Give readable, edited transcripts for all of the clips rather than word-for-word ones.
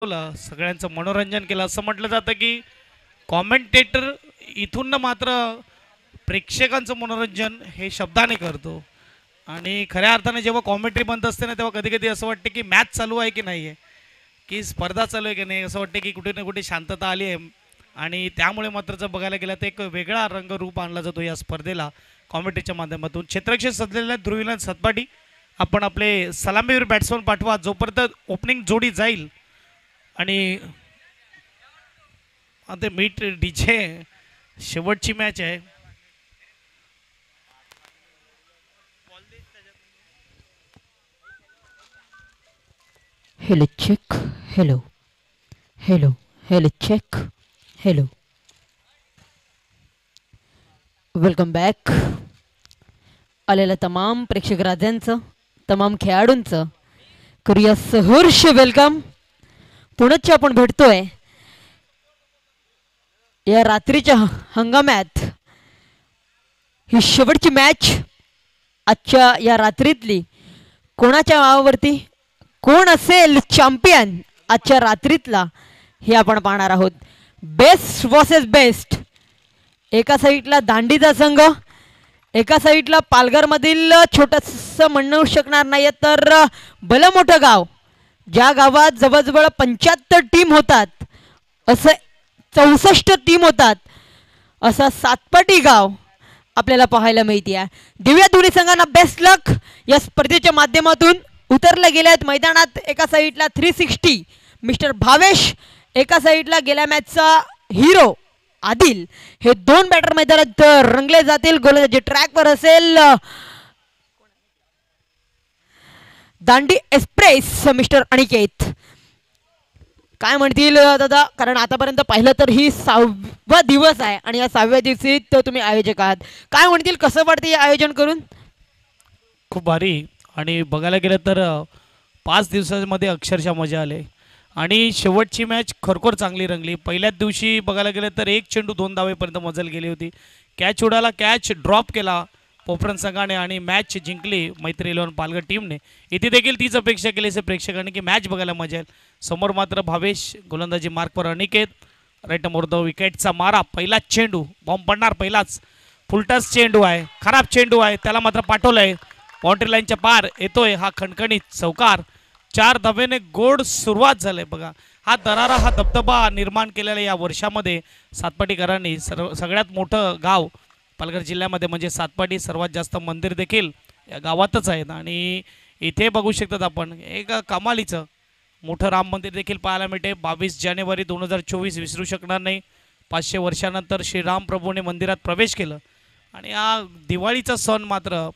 सगळ्यांचं मनोरंजन केलं असं म्हटलं जातं की कॉमेंटेटर इथून मात्र प्रेक्षकांचं मनोरंजन हे शब्दाने करतो आणि खऱ्या अर्थाने जेव्हा कॉमेंट्री बनत असते ना तेव्हा कधी कधी असं वाटतं की मॅच चालू आहे की नाही आहे की स्पर्धा चालू आहे की नाही असं वाटतं की कुठे ना कुठे शांतता आली आहे आणि त्यामुळे मात्र जर बघायला गेलं तर एक वेगळा रंगरूप आणला जातो या स्पर्धेला कॉमेंट्रीच्या माध्यमातून. क्षेत्ररक्षक सजलेल्या ध्रुवीलन सतपाटी आपण आपले सलामीवीर बॅट्समन पाठवा जोपर्यंत ओपनिंग जोडी जाईल आणि आता मीट डीजे शेवटची मॅच आहे. Hello check. Hello. Hello. Hello check. Hello. Welcome back. आलेल्या तमाम प्रेक्षक राजांचं तमाम खेळाडूंचं करूया सहर्ष वेलकम. पुण्याची आपण भेटतोय या रात्रीच्या हंगामात. ही शेवटची मॅच आजच्या या रात्रीतली. कोणाच्या नावावरती कोण असेल चॅम्पियन आजच्या रात्रीतला हे आपण पाहणार आहोत. Best versus best. एका साईडला दांडीचा संघ, एका साईडला पालघरमधील छोटंसं म्हणू शकणार नाही तर भलं मोठं गाव, ज्या गावात जवळजवळ 75 टीम होतात, असं 64 टीम होतात, असं सातपाटी गाव आपल्याला पाहायला मिळते आहे. दिव्या दोन्ही संघांना बेस्ट लक. या स्पर्धेच्या माध्यमातून उतरले गेले आहेत मैदानात. एका साईडला 360 मिस्टर भावेश, एका साईडला गेल्या मॅचचा हिरो आदिल. हे दोन बॅटर मैदानात रंगले जातील. गोलंदाजी ट्रॅकवर असेल दांडी एक्सप्रेस मिस्टर अनिकेत. काय म्हणतील दादा, कारण आतापर्यंत पाहिलं तर ही 6वा दिवस आहे आणि या 6व्या दिवशी तुम्ही आयोजक आहात. काय म्हणतील, कसं वाटतं हे आयोजन करून? खूप भारी. आणि बघायला गेलं तर 5 दिवसांमध्ये अक्षरशः मजा आली आणि शेवटची मॅच खरोखर चांगली रंगली. पहिल्याच दिवशी बघायला गेलं तर एक चेंडू 2 धावेपर्यंत मजल गेली होती. कॅच उडाला, कॅच ड्रॉप केला पोफरन संघाने आणि मॅच जिंकली मैत्री 11 पालघर टीमने. इथे देखील तीच अपेक्षा केली असे प्रेक्षकांनी की मॅच बघायला मजा येईल. समोर मात्र भावेश, गोलंदाजी मार्कवर अनिकेत, राईट मोर्द विकेटचा मारा. पहिलाच चेंडू बॉम्ब पडणार, पहिलाच फुलटस चेंडू आहे, खराब चेंडू आहे, त्याला मात्र पाठवलं आहे बाउंड्री लाईनच्या पार. येतोय हा खणखणीत चौकार. 4 धावेने गोड सुरुवात झाली. बघा हा दरारा, हा दबदबा निर्माण केलेला या वर्षामध्ये सातपाटीकरांनी. सगळ्यात मोठं गाव पालघर जिल्ह्यामध्ये म्हणजे सातपाटी, सर्वात जास्त मंदिर देखील या गावातच आहेत आणि इथे बघू शकतात आपण एक कमालीचं मोठं राम मंदिर देखील पाहायला मिळते. 22 जानेवारी 2024 विसरू शकणार नाही. 500 वर्षानंतर श्रीराम प्रभूने मंदिरात प्रवेश केलं आणि हा दिवाळीचा सण मात्र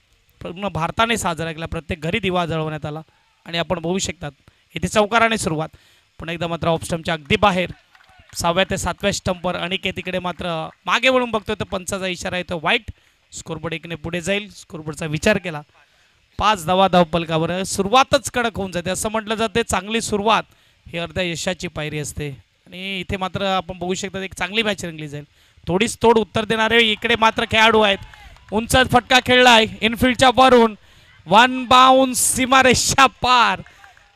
पूर्ण भारताने साजरा केला. प्रत्येक घरी दिवा जळवण्यात आला आणि आपण बघू शकतात इथे चौकाराने सुरुवात. पण एकदा मात्र ऑफस्टम्पच्या अगदी बाहेर 6व्या ते 7व्या स्टंपवर अनिकेत तिकडे मात्र मागे वळून बघतोय तर पंचाचा इशारा येतो वाईट. स्कोरबोर्ड एकने पुढे जाईल. स्कोरबोर्डचा विचार केला. 5 धावा धावपलकावर. सुरुवातच कडक होऊन जाते. असं म्हटलं जाते चांगली सुरुवात ही अर्ध्या यशाची पायरी असते आणि इथे मात्र आपण बघू शकता एक चांगली मॅच रंगली जाईल. थोडीच तोड उत्तर देणारे इकडे मात्र खेळाडू आहेत. उंच फटका खेळलाय इनफिल्डच्या वरून, 1 बाउन्स सीमारेषा पार.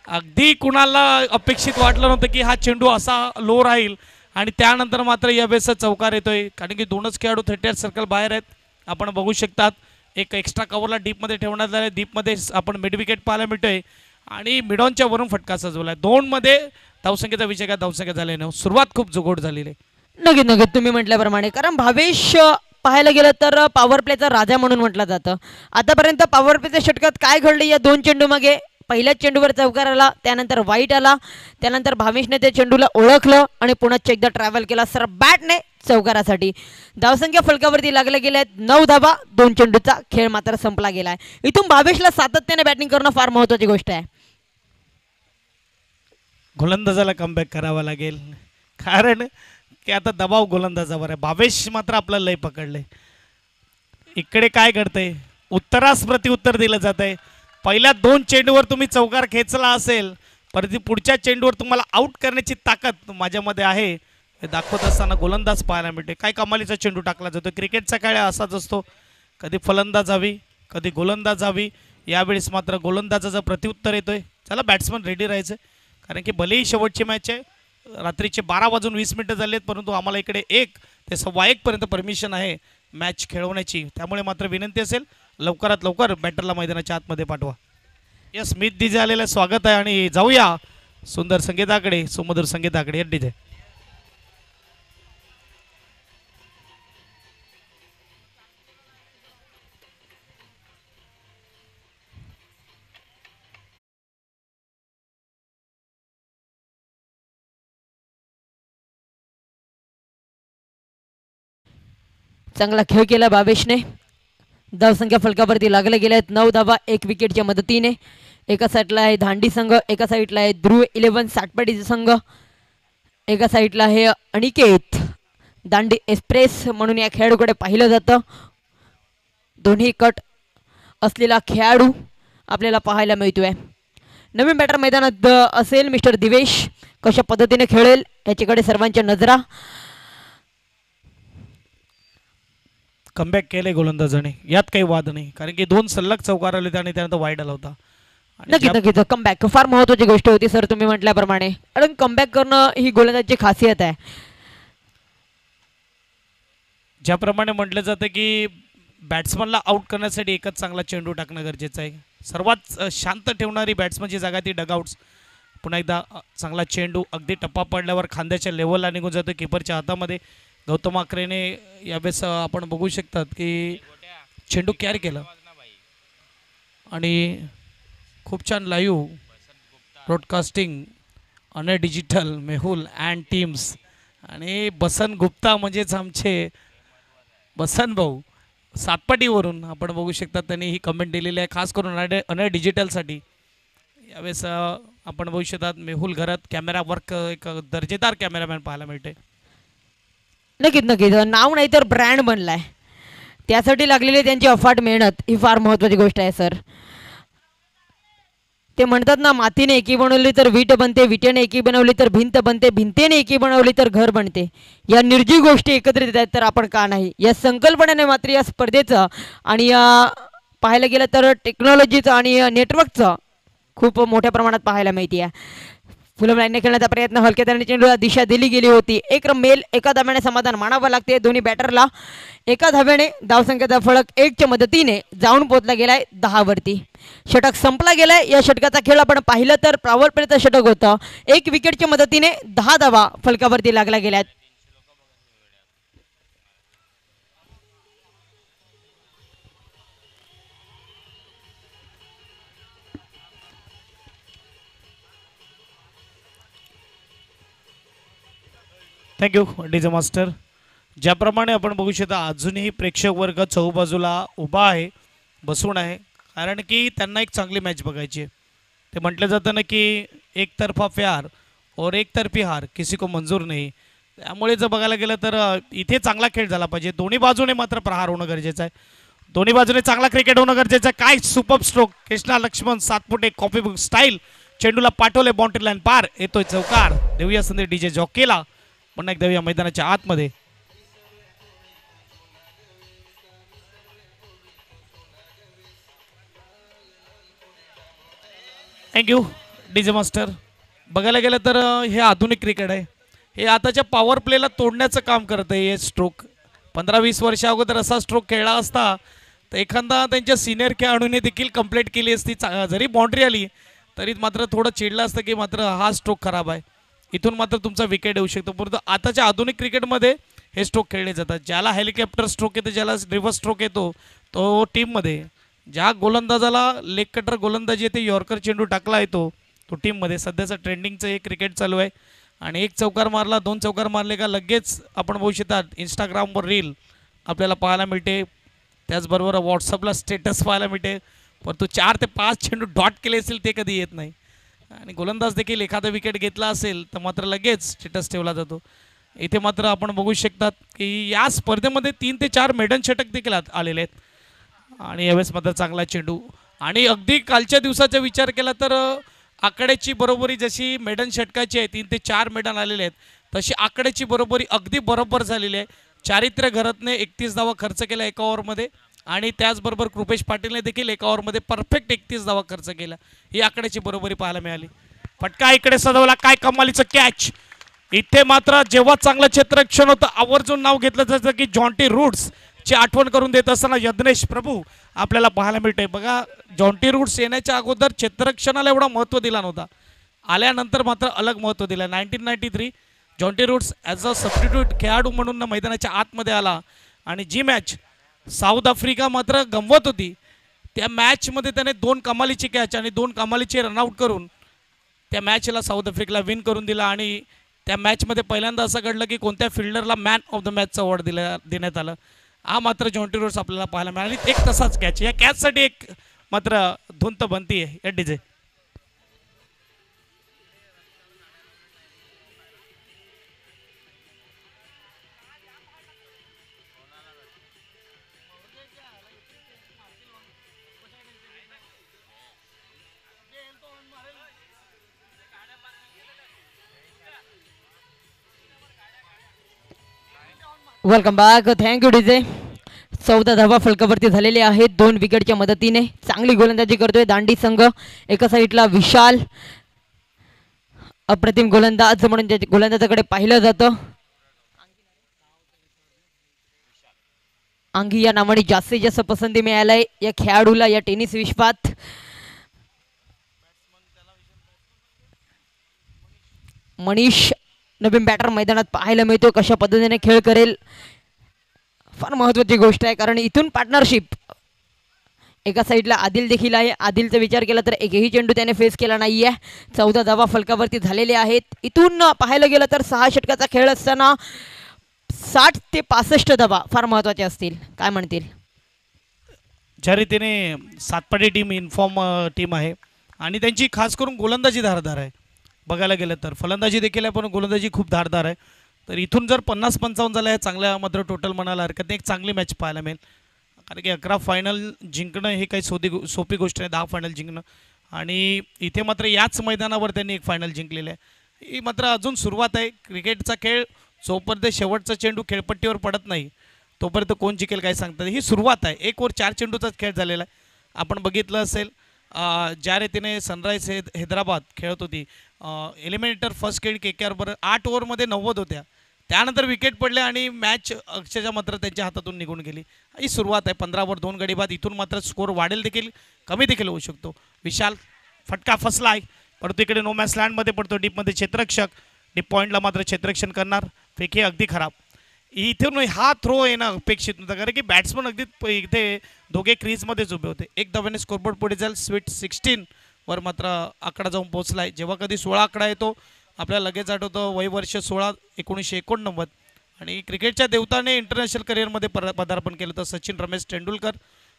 अगदी कुणाला अपेक्षित वाटलं नव्हतं की हा चेंडू असा लो राहील आणि त्यानंतर मात्र या वेळेस चौकार येतोय कारण की दोनच खेळाडू 38 सर्कल बाहेर आहेत. आपण बघू शकतात एक एक्स्ट्रा कव्हरला डीपमध्ये ठेवण्यात आलं. डीपमध्ये आपण मिड विकेट पाहायला मिळतोय आणि मिडॉनच्या वरून फटका सजवलाय. 2 मध्ये धावसंख्येचा विजय का धावसंख्या झाली नाही. सुरुवात खूप जुगोड झालेली आहे. नक्कीच नक्कीच तुम्ही म्हटल्याप्रमाणे, कारण भावेश पाहायला गेलं तर पॉवर प्लेचा राजा म्हणून म्हटलं जातं. आतापर्यंत पॉवर प्लेच्या षटकात काय घडलं या 2 चेंडू मागे? पहिल्याच चेंडूवर चौकार आला, त्यानंतर वाईट आला, त्यानंतर भावेशने त्या चेंडूला ओळखलं आणि पुन्हा एकदा ट्रॅव्हल केला सर बॅटने चौकारासाठी. धावसंख्या फलकावरती लागले गेले आहेत 9 धावा. 2 चेंडूचा खेळ मात्र संपला गेला आहे. इथून भावेशला सातत्याने बॅटिंग करणं फार महत्त्वाची गोष्ट आहे. गोलंदाजाला कमबॅक करावा लागेल कारण की आता दबाव गोलंदाजावर आहे. भावेश मात्र आपलं लय पकडले. इकडे काय घडतंय, उत्तरास प्रत्युत्तर दिलं जात आहे. पहिल्या 2 चेंडूवर तुम्ही चौकार खेचला असेल परंतु पुढच्या चेंडूवर तुम्हाला आउट करण्याची ताकद माझ्यामध्ये आहे हे दाखवत असताना गोलंदाज पाहायला मिळते. काय कमालीचा चेंडू टाकला जातो. क्रिकेटचा खेळ असाच असतो, कधी फलंदाज हवी कधी गोलंदाज हवी. यावेळेस मात्र गोलंदाजाचं प्रत्युत्तर येतोय. चला बॅट्समन रेडी राहायचं कारण की भलेही शेवटची मॅच आहे, रात्रीचे 12:20 झालेत, परंतु आम्हाला इकडे 1 ते 1:15पर्यंत परमिशन आहे मॅच खेळवण्याची. त्यामुळे मात्र विनंती असेल लवकरात लवकर बॅटरला मैदानाच्या आतमध्ये पाठवा. यस, स्मिथ डीजे आलेलं स्वागत आहे आणि जाऊया सुंदर संगीताकडे, सुमधुर संगीताकडे. डीजे चांगला खेळ केला बावेशने. धावसंख्या फलकावरती लागले गेले आहेत 9 धावा 1 विकेटच्या मदतीने. एका साईडला आहे धांडी संघ, एका साईडला आहे ध्रुव 11 सातपाडीचा संघ, एका साईडला आहे अनिकेत दांडी एक्सप्रेस म्हणून या खेळाडूकडे पाहिलं जातं. दोन्ही कट असलेला खेळाडू आपल्याला पाहायला मिळतोय. नवीन बॅटर मैदानात असेल मिस्टर दिवेश, कशा पद्धतीने खेळेल याच्याकडे सर्वांच्या नजरा. कमबॅक केले गोलंदाजाने, यात काही वाद नाही, कारण की 2 सलग चौकार आले आणि त्यानंतर वाईड आला होता. नक्कीच नक्कीच कमबॅक फार महत्त्वाची गोष्ट होती सर, तुम्ही म्हटल्याप्रमाणे. कारण कमबॅक करणं ही गोलंदाजीची खासियत आहे. ज्याप्रमाणे म्हटलं जातं की बॅट्समनला आउट करण्यासाठी एकच चांगला चेंडू टाकणं गरजेचं आहे. सर्वात शांत ठेवणारी बॅट्समनची जागा ती डगआउट्स. पुन्हा एकदा चांगला चेंडू अगदी टप्पा पडल्यावर खांद्याच्या लेवलला निघून जातो किपरच्या हातामध्ये. गौतम आकरेने यावेळेस आपण बघू शकतात की चेंडू कॅरी केला आणि खूप छान लाईव्ह ब्रॉडकास्टिंग अने डिजिटल मेहुल अँड टीम्स आणि बसन गुप्ता म्हणजेच आमचे बसन भाऊ सातपाटीवरून आपण बघू शकता त्यांनी ही कमेंट दिलेली आहे, खास करून अने डिजिटलसाठी. यावेळेस आपण बघू शकतात मेहुल घरात कॅमेरा वर्क एक दर्जेदार कॅमेरामॅन पाहायला मिळते. नक्कीच नक्कीच नाव नाही तर ब्रँड बनलाय, त्यासाठी लागलेली त्यांची अफाट मेहनत ही फार महत्त्वाची गोष्ट आहे सर. ते म्हणतात ना, मातीने एकी बनवली तर वीट बनते, विटेने एकी बनवली तर भिंत बनते, भिंतेने एकी बनवली तर घर बनते. या निर्जीव गोष्टी एकत्रित आहेत तर आपण का नाही. या संकल्पनेने मात्र या स्पर्धेचं आणि पाहायला गेलं तर टेक्नॉलॉजीचं आणि नेटवर्कचं खूप मोठ्या प्रमाणात पाहायला मिळते आहे. फुलम लाईनने खेळण्याचा प्रयत्न हलक्या त्याने चेंडूला दिशा दिली गेली होती. एक मेल एका धाब्याने समाधान मानावं लागते. दोन्ही बॅटरला एका धाब्याने धावसंख्येचा फलक 1च्या मदतीने जाऊन पोहोचला गेलाय 10 वरती. षटक संपला गेलाय. या षटकाचा खेळ आपण पाहिलं तर पॉवर प्लेचं षटक होतं. 1 विकेटच्या मदतीने 10 धावा फलकावरती लागल्या गेल्यात. Thank you DJ master. ज्याप्रमाणे आपण बघू शकता अजूनही प्रेक्षक वर्ग चहूबाजूला उभा आहे, बसून आहे, कारण की त्यांना एक चांगली मॅच बघायची आहे. ते म्हटलं जातं ना की एकतर्फा प्यार और एकतर्फी हार किसी को मंजूर नाही. त्यामुळे जर बघायला गेलं तर इथे चांगला खेळ झाला पाहिजे. दोन्ही बाजूने मात्र प्रहार होणं गरजेचं आहे. दोन्ही बाजूने चांगला क्रिकेट होणं गरजेचं आहे. काय सुपर स्ट्रोक, कृष्णा लक्ष्मण 7 फुटे कॉपी बुक स्टाईल चेंडूला पाठवले, बाउंड्री लाईन पार, येतोय चौकार. देऊया संदेश डीजे जॉकीला, पुन्हा एकदा या मैदानाच्या आतमध्ये. Thank you DJ master. बघायला गेलं तर हे आधुनिक क्रिकेट आहे. हे आताच्या पॉवर प्लेला तोडण्याचं काम करत आहे. हे स्ट्रोक 15-20 वर्षा अगोदर असा स्ट्रोक खेळला असता तर एखादा त्यांच्या सिनियर खेळाडूने देखील कंप्लीट केली असती. जरी बाउंड्री आली तरी मात्र थोडं चिडलं असतं की मात्र हा स्ट्रोक खराब आहे, इथून मात्र तुमचा विकेट येऊ शकतो. परंतु आताच्या आधुनिक क्रिकेटमध्ये हे स्ट्रोक खेळले जातात. ज्याला हेलिकॉप्टर स्ट्रोक येतो, ज्याला रिव्हर्स स्ट्रोक येतो, तो टीममध्ये ज्या गोलंदाजाला लेग कटर गोलंदाजी येते, यॉर्कर चेंडू टाकला येतो, तो टीममध्ये. सध्याचं ट्रेंडिंगचं हे क्रिकेट चालू आहे. आणि 1 चौकार मारला, 2 चौकार मारले का लगेच आपण बघू शकता इंस्टाग्रामवर रील आपल्याला पाहायला मिळते, त्याचबरोबर व्हॉट्सअपला स्टेटस पाहायला मिळते. परंतु 4 ते 5 चेंडू डॉट केले असेल ते कधी येत नाही. आणि गोलंदाज देखील एखादा विकेट घेतला असेल तर मात्र लगेच स्टेटस ठेवला जातो. इथे मात्र आपण बघू शकतात की या स्पर्धेमध्ये 3 ते 4 मेडन षटक देखील आलेले आहेत. आणि यावेळेस मात्र चांगला चेंडू. आणि अगदी कालच्या दिवसाचा विचार केला तर आकड्याची बरोबरी जशी मेडन षटकाची आहे, 3 ते 4 मेडन आलेले आहेत, तशी आकड्याची बरोबरी अगदी बरोबर झालेली आहे. चारित्र्य घरतने 31 धावा खर्च केला एका ओव्हरमध्ये आणि त्याचबरोबर कृपेश पाटीलने देखील एका ओव्हरमध्ये परफेक्ट 31 धावा खर्च केला. ही आकड्याची बरोबरी पाहायला मिळाली. फटका इकडे सजवला, काय कमालीचं कॅच. इथे मात्र जेव्हा चांगलं क्षेत्ररक्षण होतं आवर्जून नाव घेतलं जातं की जॉन्टी रूट्स ची आठवण करून देत असताना यज्ञेश प्रभू आपल्याला पाहायला मिळते. बघा जॉन्टी रूट्स येण्याच्या अगोदर क्षेत्ररक्षणाला एवढा महत्त्व दिला नव्हता, आल्यानंतर मात्र अलग महत्त्व दिलं. 1993 Jonty Rhodes as a substitute खेळाडू म्हणून मैदानाच्या आतमध्ये आला आणि जी मॅच साऊथ आफ्रिका मात्र गमवत होती त्या मॅचमध्ये त्याने 2 कमालीची कॅच आणि 2 कमालीचे रनआउट करून त्या मॅचला साऊथ आफ्रिकेला विन करून दिला. आणि त्या मॅचमध्ये पहिल्यांदा असं घडलं की कोणत्या फिल्डरला मॅन ऑफ द मॅचचं अवॉर्ड देण्यात आलं. हा मात्र जॉन्टी रूट्स आपल्याला पाहायला मिळाला. आणि एक तसाच कॅच, या कॅचसाठी एक मात्र धुंत बनती आहे या DJ. Welcome back, thank you DJ. 14 धावा फलकावरती झालेले आहेत 2 विकेटच्या मदतीने. चांगली गोलंदाजी करतोय दांडी संघ. एका साईडला विशाल, अप्रतिम गोलंदाज म्हणून त्या गोलंदाजाकडे पाहिलं जातं. अंगी या नावाने जास्तीत जास्त पसंती मिळालाय या खेळाडूला या टेनिस विश्वात. मनीष नवीन बॅटर मैदानात पाहायला मिळतो, कशा पद्धतीने खेळ करेल फार महत्त्वाची गोष्ट आहे, कारण इथून पार्टनरशिप. एका साईडला आदिल देखील आहे. आदिलचा विचार केला तर एकही चेंडू त्याने फेस केला नाही आहे. 14 धावा फलकावरती झालेले आहेत. इथून पाहायला गेलं तर 6 षटकाचा खेळ असताना 60 ते 65 धावा फार महत्त्वाचे असतील. काय म्हणतील? ज्या रीतीने सातपाडी टीम इन्फॉर्म टीम आहे आणि त्यांची खास करून गोलंदाजी धारदार आहे. बघायला गेलं तर फलंदाजी देखील आहे पण गोलंदाजी खूप धारदार आहे. तर इथून जर 50-55 झालं आहे चांगल्या मात्र टोटल म्हणायला हरकत नाही. एक चांगली मॅच पाहायला मिळेल, कारण की 11 फायनल जिंकणं हे काही सोपी गोष्ट नाही. 10 फायनल जिंकणं, आणि इथे मात्र याच मैदानावर त्यांनी एक फायनल जिंकलेलं आहे. ही मात्र अजून सुरुवात आहे. क्रिकेटचा खेळ जोपर्यंत शेवटचा चेंडू खेळपट्टीवर पडत नाही तोपर्यंत कोण जिंकेल काय सांगतात. ही सुरुवात आहे. 1 ओव्हर 4 चेंडूचाच खेळ झालेला आहे. आपण बघितलं असेल ज्या रीतीने सनराईज हैदराबाद खेळत होती, एलिमिनेटर फर्स्ट खेळ KKR बरोबर 8 ओव्हरमध्ये 90 होत्या. त्यानंतर विकेट पडले आणि मॅच अक्षरशः मात्र त्यांच्या हातातून निघून गेली. ही सुरुवात आहे. 15 ओव्हर 2 गडी बाद. इथून मात्र स्कोर वाढेल देखील कमी देखील होऊ शकतो. विशाल फटका फसला आहे, परंतु इकडे नो मॅच लँडमध्ये पडतो. डीपमध्ये क्षेत्ररक्षक, डीप पॉईंटला मात्र क्षेत्ररक्षण करणार. फेकी अगदी खराब. इथून हा थ्रो येणं अपेक्षित नव्हतं, कारण की बॅट्समन अगदी इथे दोघे क्रीजमध्येच उभे होते. 1 धाव्याने स्कोरबोर्ड पुढे जाईल. स्वीट 16 वर मात्र आकडा जाऊन पोहोचला आहे. जेव्हा कधी 16 आकडा येतो आपल्याला लगेच आठवतं वयवर्ष 16 1989. आणि क्रिकेटच्या देवताने इंटरनॅशनल करिअरमध्ये पदार्पण केलं तर सचिन रमेश तेंडुलकर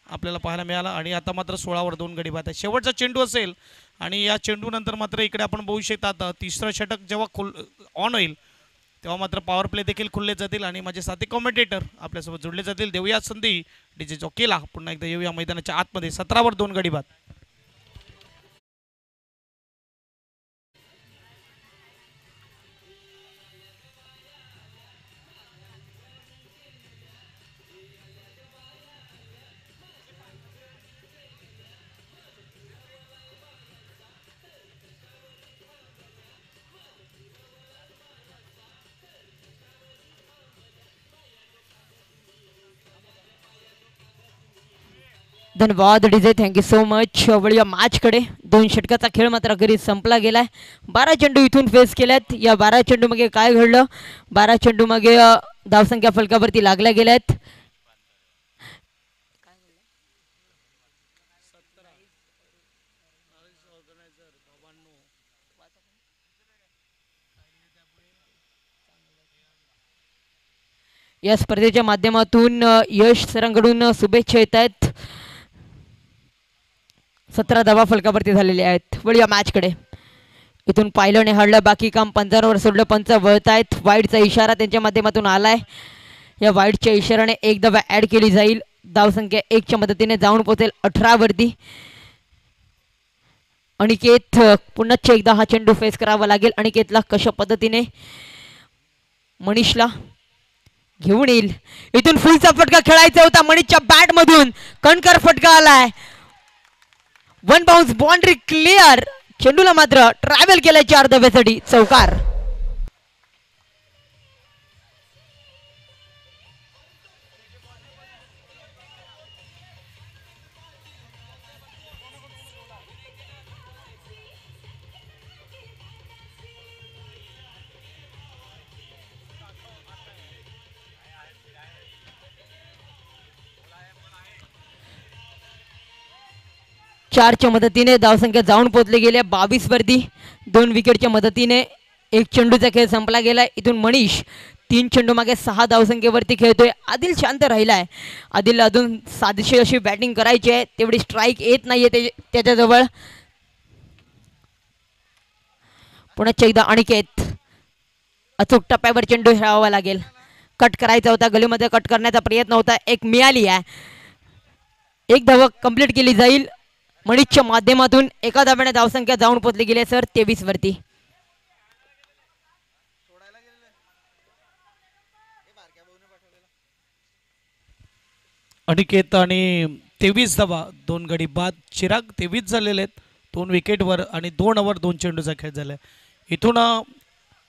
आपल्याला पाहायला मिळाला. आणि आता मात्र 16 वर 2 गडी बाद आहे. शेवटचा चेंडू असेल आणि या चेंडूनंतर मात्र इकडे आपण बघू शकता आता तिसरं षटक जेव्हा ऑन होईल तेव्हा मात्र पॉवर प्ले देखील खुलले जातील आणि माझे साथी कॉमेंटेटर आपल्यासोबत जोडले जातील. देऊया संधी डीजे जॉकीला. पुन्हा एकदा येऊया मैदानाच्या आतमध्ये. 17 वर 2 गडी बाद. धन्यवाद डीजे, थँक्यू सो मच. वळूया मॅचकडे. 2 षटकाचा खेळ मात्र घरी संपला गेलाय. 12 चेंडू इथून फेस केल्यात. या 12 चेंडू मागे काय घडलं? 12 चेंडू मागे धावसंख्या फलकावरती लागल्या गेल्यात. या स्पर्धेच्या माध्यमातून यश सरांकडून शुभेच्छा येत आहेत. 17 धावा फलकावरती झालेले आहेत. वळूया मॅचकडे. इथून पाहिलं आणि हाडलं बाकी काम. पंचांवर सोडलं, पंच वळत आहेत. वाईडचा इशारा त्यांच्या माध्यमातून आलाय. या वाईडच्या इशाराने 1 धावा ॲड केली जाईल. धावसंख्या 1च्या मदतीने जाऊन पोहोचेल 18 वरती. अनिकेत पुन्हा एकदा हा चेंडू फेस करावा लागेल. अनिकेतला कशा पद्धतीने मनीषला घेऊन येईल. इथून फुलचा फटका खेळायचा होता मनीषच्या बॅट मधून. कणकर फटका आलाय. 1 बाउन्स बाउंड्री क्लिअर. चेंडूला मात्र ट्रॅव्हल केलाय 4 धाब्यासाठी, चौकार. चारच्या मदतीने धावसंख्या जाऊन पोहोचले गेले 22 वरती. 2 विकेटच्या मदतीने एक चेंडूचा खेळ संपला गेलाय. इथून मनीष 3 चेंडू मागे 6 धावसंख्येवरती खेळतोय. आदिल शांत राहिलाय. आदिल अजून साधीशी अशी बॅटिंग करायची आहे, तेवढी स्ट्राईक येत नाहीये त्याच्याजवळ. पुन्हा एकदा अनिकेत, अचूक टप्प्यावर चेंडू खेळावा लागेल. कट करायचा होता, गलीमध्ये कट करण्याचा प्रयत्न होता, एक मिळाली आहे. एक धाव कंप्लीट केली जाईल. मनीषच्या माध्यमातून एका धाब्याने धावसंख्या जाऊन पोहोचली गेली सर 23 वरती. अनिकेत आणि 23 धावा, 2 गडी बाद. चिराग 23 झालेले आहेत 2 विकेटवर आणि 2 ओव्हर 2 चेंडूचा खेळ झाला. इथून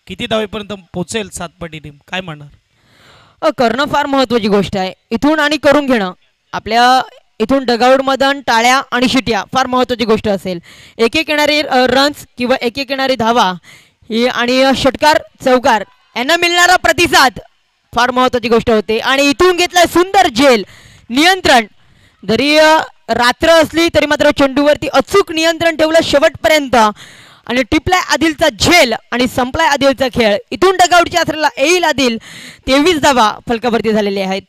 किती धावेपर्यंत पोहोचेल सातपटी टीम, काय म्हणणार? करणं फार महत्वाची गोष्ट आहे. इथून आणि करून घेणं आपल्या इथून डगआउट मधून टाळ्या आणि शिट्या फार महत्वाची गोष्ट असेल. एक एक येणारी रन्स किंवा एक एक येणारी धावा ही आणि षटकार चौकार यांना मिळणारा प्रतिसाद फार महत्वाची गोष्ट होते. आणि इथून घेतलाय सुंदर झेल नियंत्रण. जरी रात्र असली तरी मात्र चेंडूवरती अचूक नियंत्रण ठेवलं शेवटपर्यंत आणि टिपलाय आदिलचा झेल आणि संपलाय आदिलचा खेळ. इथून डगआउटच्या आसऱ्याला येईल आदिल. 23 धावा फलकावरती झालेले आहेत.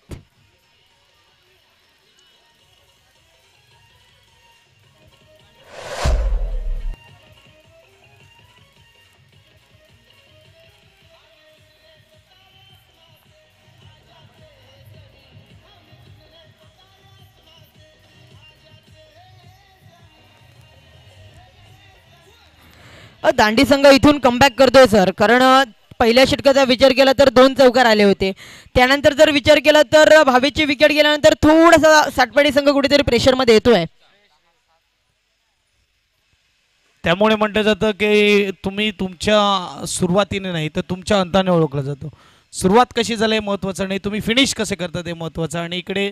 दांडी संघ इथून कमबॅक करतोय सर, कारण पहिल्या षटकाचा विचार केला तर 2 चौकार आले होते. त्यानंतर जर विचार केला तर भावेची विकेट गेल्यानंतर थोडासा सातपाडी संघ कुठेतरी प्रेशरमध्ये येतोय. त्यामुळे म्हटलं जातं की तुम्ही तुमच्या सुरुवातीने नाही तर तुमच्या अंताने ओळखलं जातो. सुरुवात कशी झाली आहे महत्त्वाचं नाही, तुम्ही फिनिश कसे करता ते महत्त्वाचं. आणि इकडे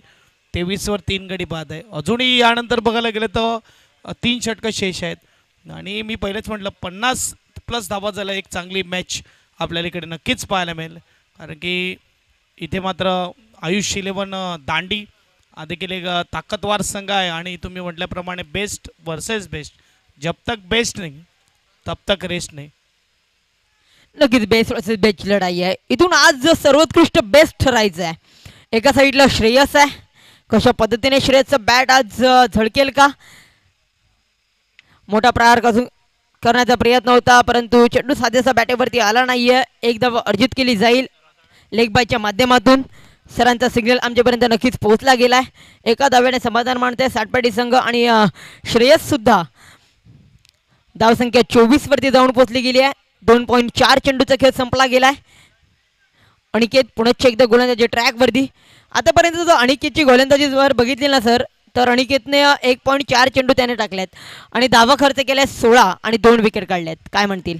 23 वर 3 गडी बाद आहे. अजूनही यानंतर बघायला गेलं तर 3 षटकं शेष आहेत. आणि मी पहिलेच म्हटलं 50+ धावा झाला, एक चांगली मॅच आपल्याला इकडे नक्कीच पाहायला मिळेल. कारण की इथे मात्र आयुष 11 दांडी देखील एक ताकदवार संघ आहे. आणि तुम्ही म्हटल्याप्रमाणे बेस्ट वर्सेस बेस्ट, जब तक बेस्ट नाही तब तक रेस्ट नाही. नक्कीच बेस्ट वर्सेस बेस्ट लढाई आहे. इथून आज जो सर्वोत्कृष्ट बेस्ट ठरायचं आहे. एका साईडला श्रेयस आहे, कशा पद्धतीने श्रेयसचं बॅट आज झळकेल का. मोठा प्रहार करण्याचा प्रयत्न होता, परंतु चेंडू साधेसा बॅटेवरती आला नाहीये. एकदा अर्जित केली जाईल लेग बायच्या माध्यमातून. सरांचा सिग्नल आमच्यापर्यंत नक्कीच पोहोचला गेलाय. एका धाव्याने समाधान मानते सातपाटी संघ आणि श्रेयस सुद्धा धावसंख्या 24 वरती जाऊन पोहोचली गेली आहे. 2.4 चेंडूचा खेळ संपला गेलाय. अनिकेत पुनश्च एकदा गोलंदाजी ट्रॅकवरती. आतापर्यंत जो अनिकेतची गोलंदाजी जर बघितली ना सर, तर अनिकेतने 1.4 चेंडू त्याने टाकल्यात आणि धावा खर्च केल्या 16 आणि 2 विकेट काढल्यात. काय म्हणतील?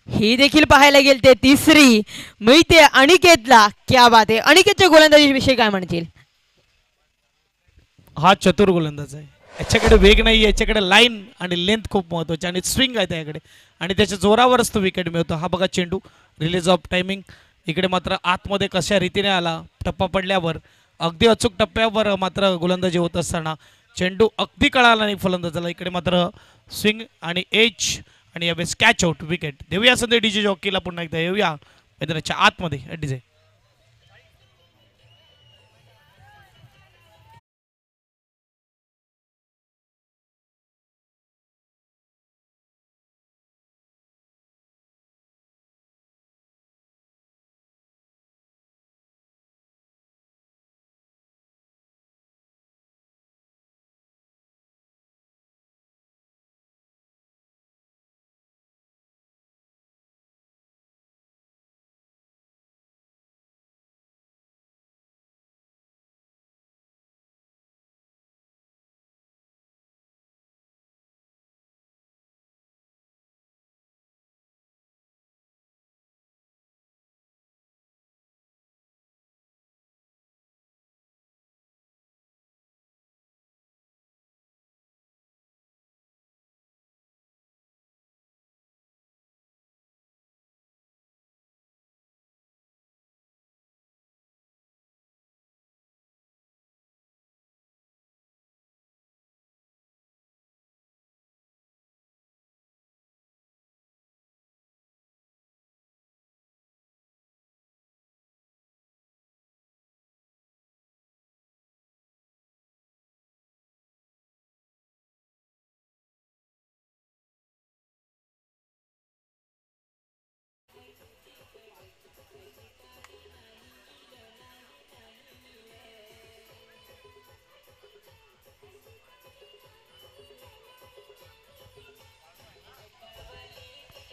ही देखील पाहायला गेल ते तिसरी मिळते अनिकेतला. क्या बात आहे. अनिकेतच्या गोलंदाजीविषयी काय म्हणतील? हा चतुर गोलंदाज आहे. याच्याकडे वेग नाही, याच्याकडे लाईन आणि लेंथ खूप महत्त्वाची आणि स्विंग आहे त्याकडे आणि त्याच्या जोरावरच तो विकेट मिळतो. हा बघा चेंडू रिलीज ऑफ टायमिंग. इकडे मात्र आतमध्ये कशा रीतीने आला, टप्पा पडल्यावर अगदी अचूक टप्प्यावर मात्र गोलंदाजी होत असताना चेंडू अगदी कळाला नाही फलंदाजाला. इकडे मात्र स्विंग आणि एज आणि यावेळेस कॅच आउट विकेट. देऊया संधी डीजे जॉकीला पुन्हा एकदा येऊया मैदानाच्या आतमध्ये डीजे.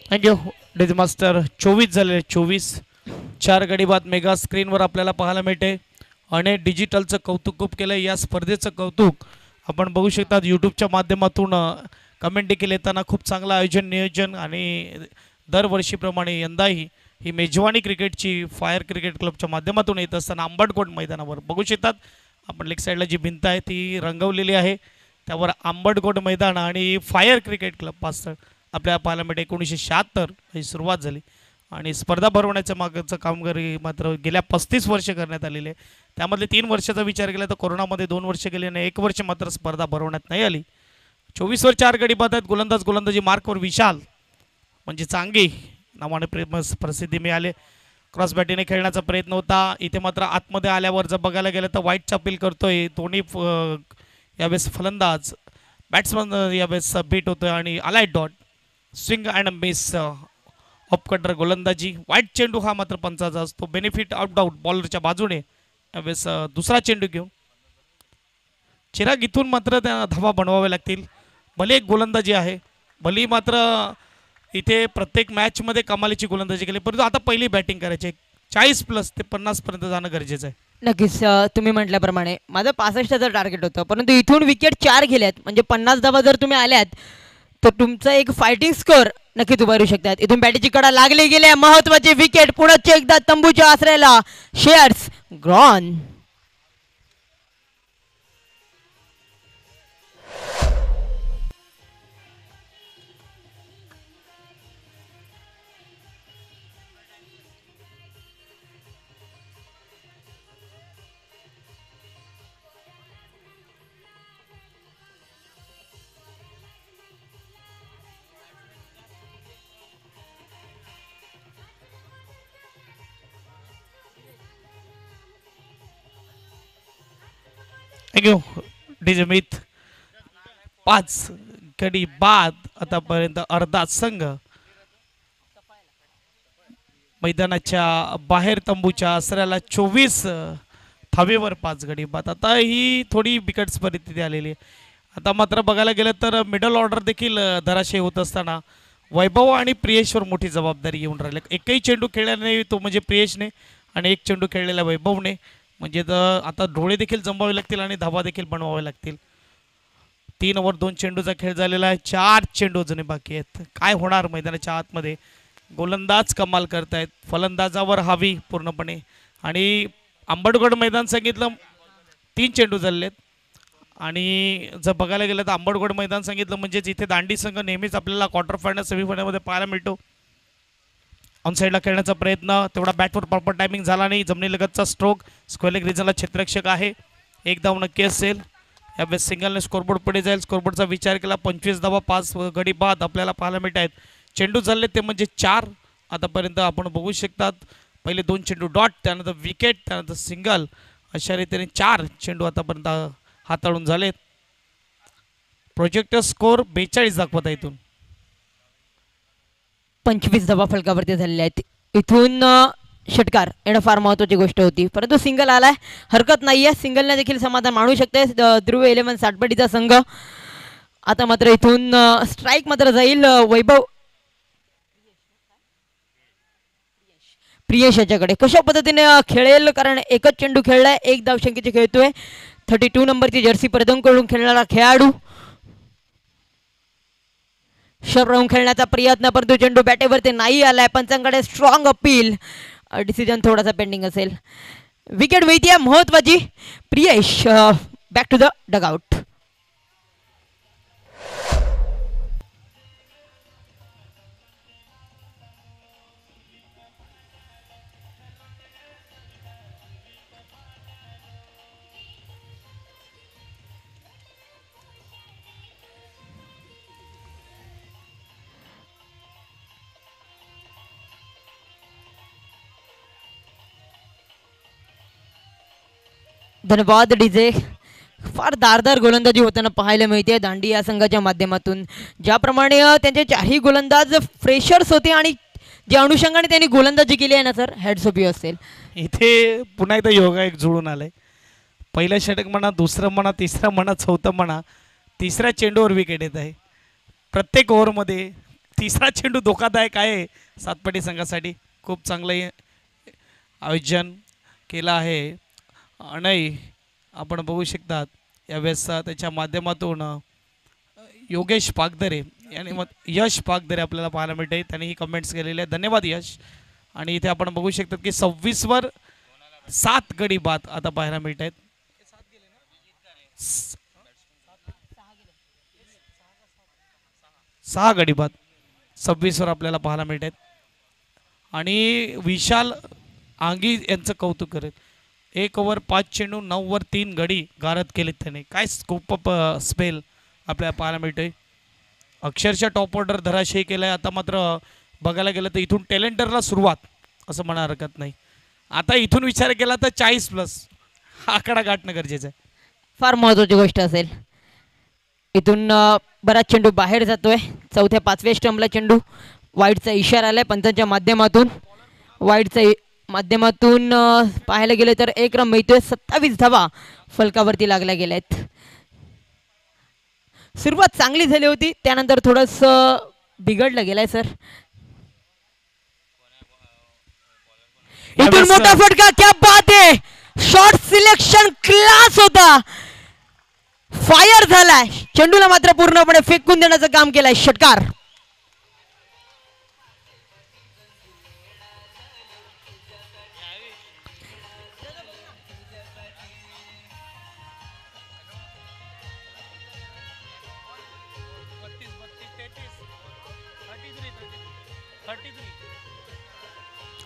Thank you DJ master. 24 झाले, 24. 4 गडी बाद मेगा स्क्रीनवर आपल्याला पाहायला मिळते. आणि डिजिटलचं कौतुक खूप केलं. या स्पर्धेचं कौतुक आपण बघू शकता यूट्यूबच्या माध्यमातून. कमेंट देखील येताना खूप चांगलं आयोजन नियोजन आणि दरवर्षीप्रमाणे यंदाही ही मेजवानी क्रिकेटची फायर क्रिकेट क्लबच्या माध्यमातून येत असताना आंबटकोट मैदानावर बघू शकतात आपण. लेग साईडला जी भिंत आहे ती रंगवलेली आहे, त्यावर आंबटकोट मैदान आणि फायर क्रिकेट क्लब पासून आपल्या पाहायला मिळते. 1976 ही सुरुवात झाली आणि स्पर्धा भरवण्याच्या मागचं कामगिरी मात्र गेल्या 35 वर्ष करण्यात आलेली आहे. त्यामधले 3 वर्षाचा विचार केला तर कोरोनामध्ये 2 वर्ष गेले आणि 1 वर्ष मात्र स्पर्धा भरवण्यात नाही आली. 24 वर 4 गडी बाद आहेत. गोलंदाजी मार्कवर विशाल म्हणजे चांगे नावाने प्रसिद्धी मिळाले. क्रॉस बॅटीने खेळण्याचा प्रयत्न होता. इथे मात्र आतमध्ये आल्यावर जर बघायला गेलं तर वाईटचा अपील करतोय दोन्ही यावेळेस फलंदाज. बॅट्समन यावेळेस बीट होतोय आणि आलाय डॉट. स्विंग अँड मिस ऑफकटर गोलंदाजी. वाईट चेंडू हा मात्र पंचाचा असतो. बेनिफिट आउट आउट बॉलरच्या बाजूने यावेळेस दुसरा चेंडू घेऊन चिराग इथून मात्र त्या धावा बनवाव्या लागतील. भले एक गोलंदाजी आहे, भली मात्र इथे प्रत्येक मॅचमध्ये कमालीची गोलंदाजी केली, परंतु आता पहिली बॅटिंग करायची. 40+ ते 50पर्यंत जाणं गरजेचं आहे. नक्कीच तुम्ही म्हटल्याप्रमाणे माझं 65चं टार्गेट होतं, परंतु इथून विकेट 4 गेल्यात म्हणजे 50 धावा जर तुम्ही आल्यात तर तुमचा एक फायटिंग स्कोअर नक्कीच उभारू शकतात. इथून बॅटीची कडा लागली गेल्या. महत्त्वाची विकेट पुन्हा एकदा तंबूच्या आसऱ्याला. शेअर्स ग्रॉन. थँक्यू डीजे मित. 5 गडी बाद आतापर्यंत अर्धा संघ मैदानाच्या बाहेर तंबूच्या आसऱ्याला. 24 धावेवर 5 गडी बाद. आता ही थोडी बिकट परिस्थिती आलेली आहे. आता मात्र बघायला गेलं तर मिडल ऑर्डर देखील धराशयी होत असताना वैभव आणि प्रियेशवर मोठी जबाबदारी येऊन राहिली. एकही चेंडू खेळल्याने तो म्हणजे प्रियेशने आणि एक चेंडू खेळलेला वैभवने. म्हणजे आता डोळे देखील जमवावे लागतील आणि धावा देखील बनवावे लागतील. 3 ओव्हर 2 चेंडूचा खेळ झालेला आहे. 4 चेंडू अजूनही बाकी आहेत. काय होणार मैदानाच्या आतमध्ये. गोलंदाज कमाल करतायत, फलंदाजावर हावी पूर्णपणे. आणि आंबटगड मैदान सांगितलं 3 चेंडू झालेत. आणि जर बघायला गेलं तर आंबटगड मैदान सांगितलं म्हणजे जिथे दांडी संघ नेहमीच आपल्याला क्वार्टर फायनल सेमीफायनलमध्ये पाहायला मिळतो. ऑन साईडला खेळण्याचा प्रयत्न, तेवढा बॅटवर प्रॉपर टायमिंग झाला नाही. जमिनीलगतचा स्ट्रोक. स्क्वेअर रिजनला क्षेत्ररक्षक आहे. 1 धाव नक्की असेल. यावेळेस सिंगलने स्कोरबोर्ड पुढे जाईल. स्कोरबोर्डचा विचार केला 25 धावा 5 गडी बाद आपल्याला पाहायला मिळत आहेत. चेंडू झाले ते म्हणजे 4 आतापर्यंत आपण बघू शकतात. पहिले 2 चेंडू डॉट, त्यानंतर विकेट, त्यानंतर सिंगल, अशा रीतीने 4 चेंडू आतापर्यंत हाताळून झालेत. प्रोजेक्टर स्कोर 42 दाखवत आहे. इथून 25 धावा फलकावरती झालेल्या आहेत. इथून षटकार येणं फार महत्त्वाची गोष्ट होती, परंतु सिंगल आलाय, हरकत नाही आहे. सिंगलने देखील समाधान मानू शकते ध्रुव 11 सातपटीचा संघ. आता मात्र इथून स्ट्राईक मात्र जाईल वैभव प्रियेश याच्याकडे. कशा पद्धतीने खेळेल, कारण एकच चेंडू खेळलाय, 1 धावसंख्येची खेळतोय. 32 नंबरची जर्सी परिधान करून खेळणारा खेळाडू. शर्म खेळण्याचा प्रयत्न, परंतु चेंडू बॅटेवरती नाही आलाय. पंचांकडे स्ट्रॉंग अपील. डिसिजन थोडासा पेंडिंग असेल. विकेट मिळते महत्वाची. Priyesh back to the dugout. धन्यवाद डीजे. फार दारदार गोलंदाजी होताना पाहायला मिळते दांडी या संघाच्या माध्यमातून. ज्याप्रमाणे त्यांचे 4ही गोलंदाज फ्रेशर्स होते आणि ज्या अनुषंगाने त्यांनी गोलंदाजी केली आहे ना सर, हॅट्स ऑफ यू असेल. इथे पुन्हा एकदा योगा एक जुळून आलाय. पहिलं षटक म्हणा, दुसरं म्हणा, तिसरं म्हणा, चौथं म्हणा, तिसऱ्या चेंडूवर विकेट येत आहे. प्रत्येक ओव्हरमध्ये तिसरा चेंडू धोकादायक आहे सातपाटी संघासाठी. खूप चांगलं आयोजन केलं आहे. आणि आपण बघू शकतात यावेळेस त्याच्या माध्यमातून योगेश पागदरे आणि मग यश पागदरे आपल्याला पाहायला मिळते. त्यांनी ही कमेंट्स केलेले आहेत. धन्यवाद यश. आणि इथे आपण बघू शकतात की 26वर 7 गडी बाद आता पाहायला मिळत आहेत. 6 गडी बाद 26वर आपल्याला पाहायला मिळत आहेत. आणि विशाल आंगी यांचं कौतुक करेल. 1 ओव्हर 5 चेंडू 9 वर 3 गडी गारद केलेत त्याने. काय स्कोप अप स्पेल आपल्याला पाहायला मिळतोय. अक्षरशः टॉप ऑर्डर धराशायी केलाय. आता मात्र बघायला गेलं तर इथून टॅलेंटरला सुरुवात असं म्हणा हरकत नाही. आता इथून विचार केला तर 40+ हा आकडा गाठणं गरजेचं आहे. फार महत्त्वाची गोष्ट असेल. इथून बराच चेंडू बाहेर जातोय. 4थ्या 5व्या स्टंपला चेंडू वाईडचा इशारा आलाय पंचांच्या माध्यमातून. वाईडचा माध्यमातून पाहायला गेलं तर 1 रन मिळतोय. 27 धावा फलकावरती लागल्या गेल्यात. सुरुवात चांगली झाली होती, त्यानंतर थोडंसं बिघडलं गेलंय सर. इथून मोठा फटका. क्या बात आहे. शॉट सिलेक्शन क्लास होता. फायर झालाय. चेंडूला मात्र पूर्णपणे फेकून देण्याचं काम केलंय षटकार.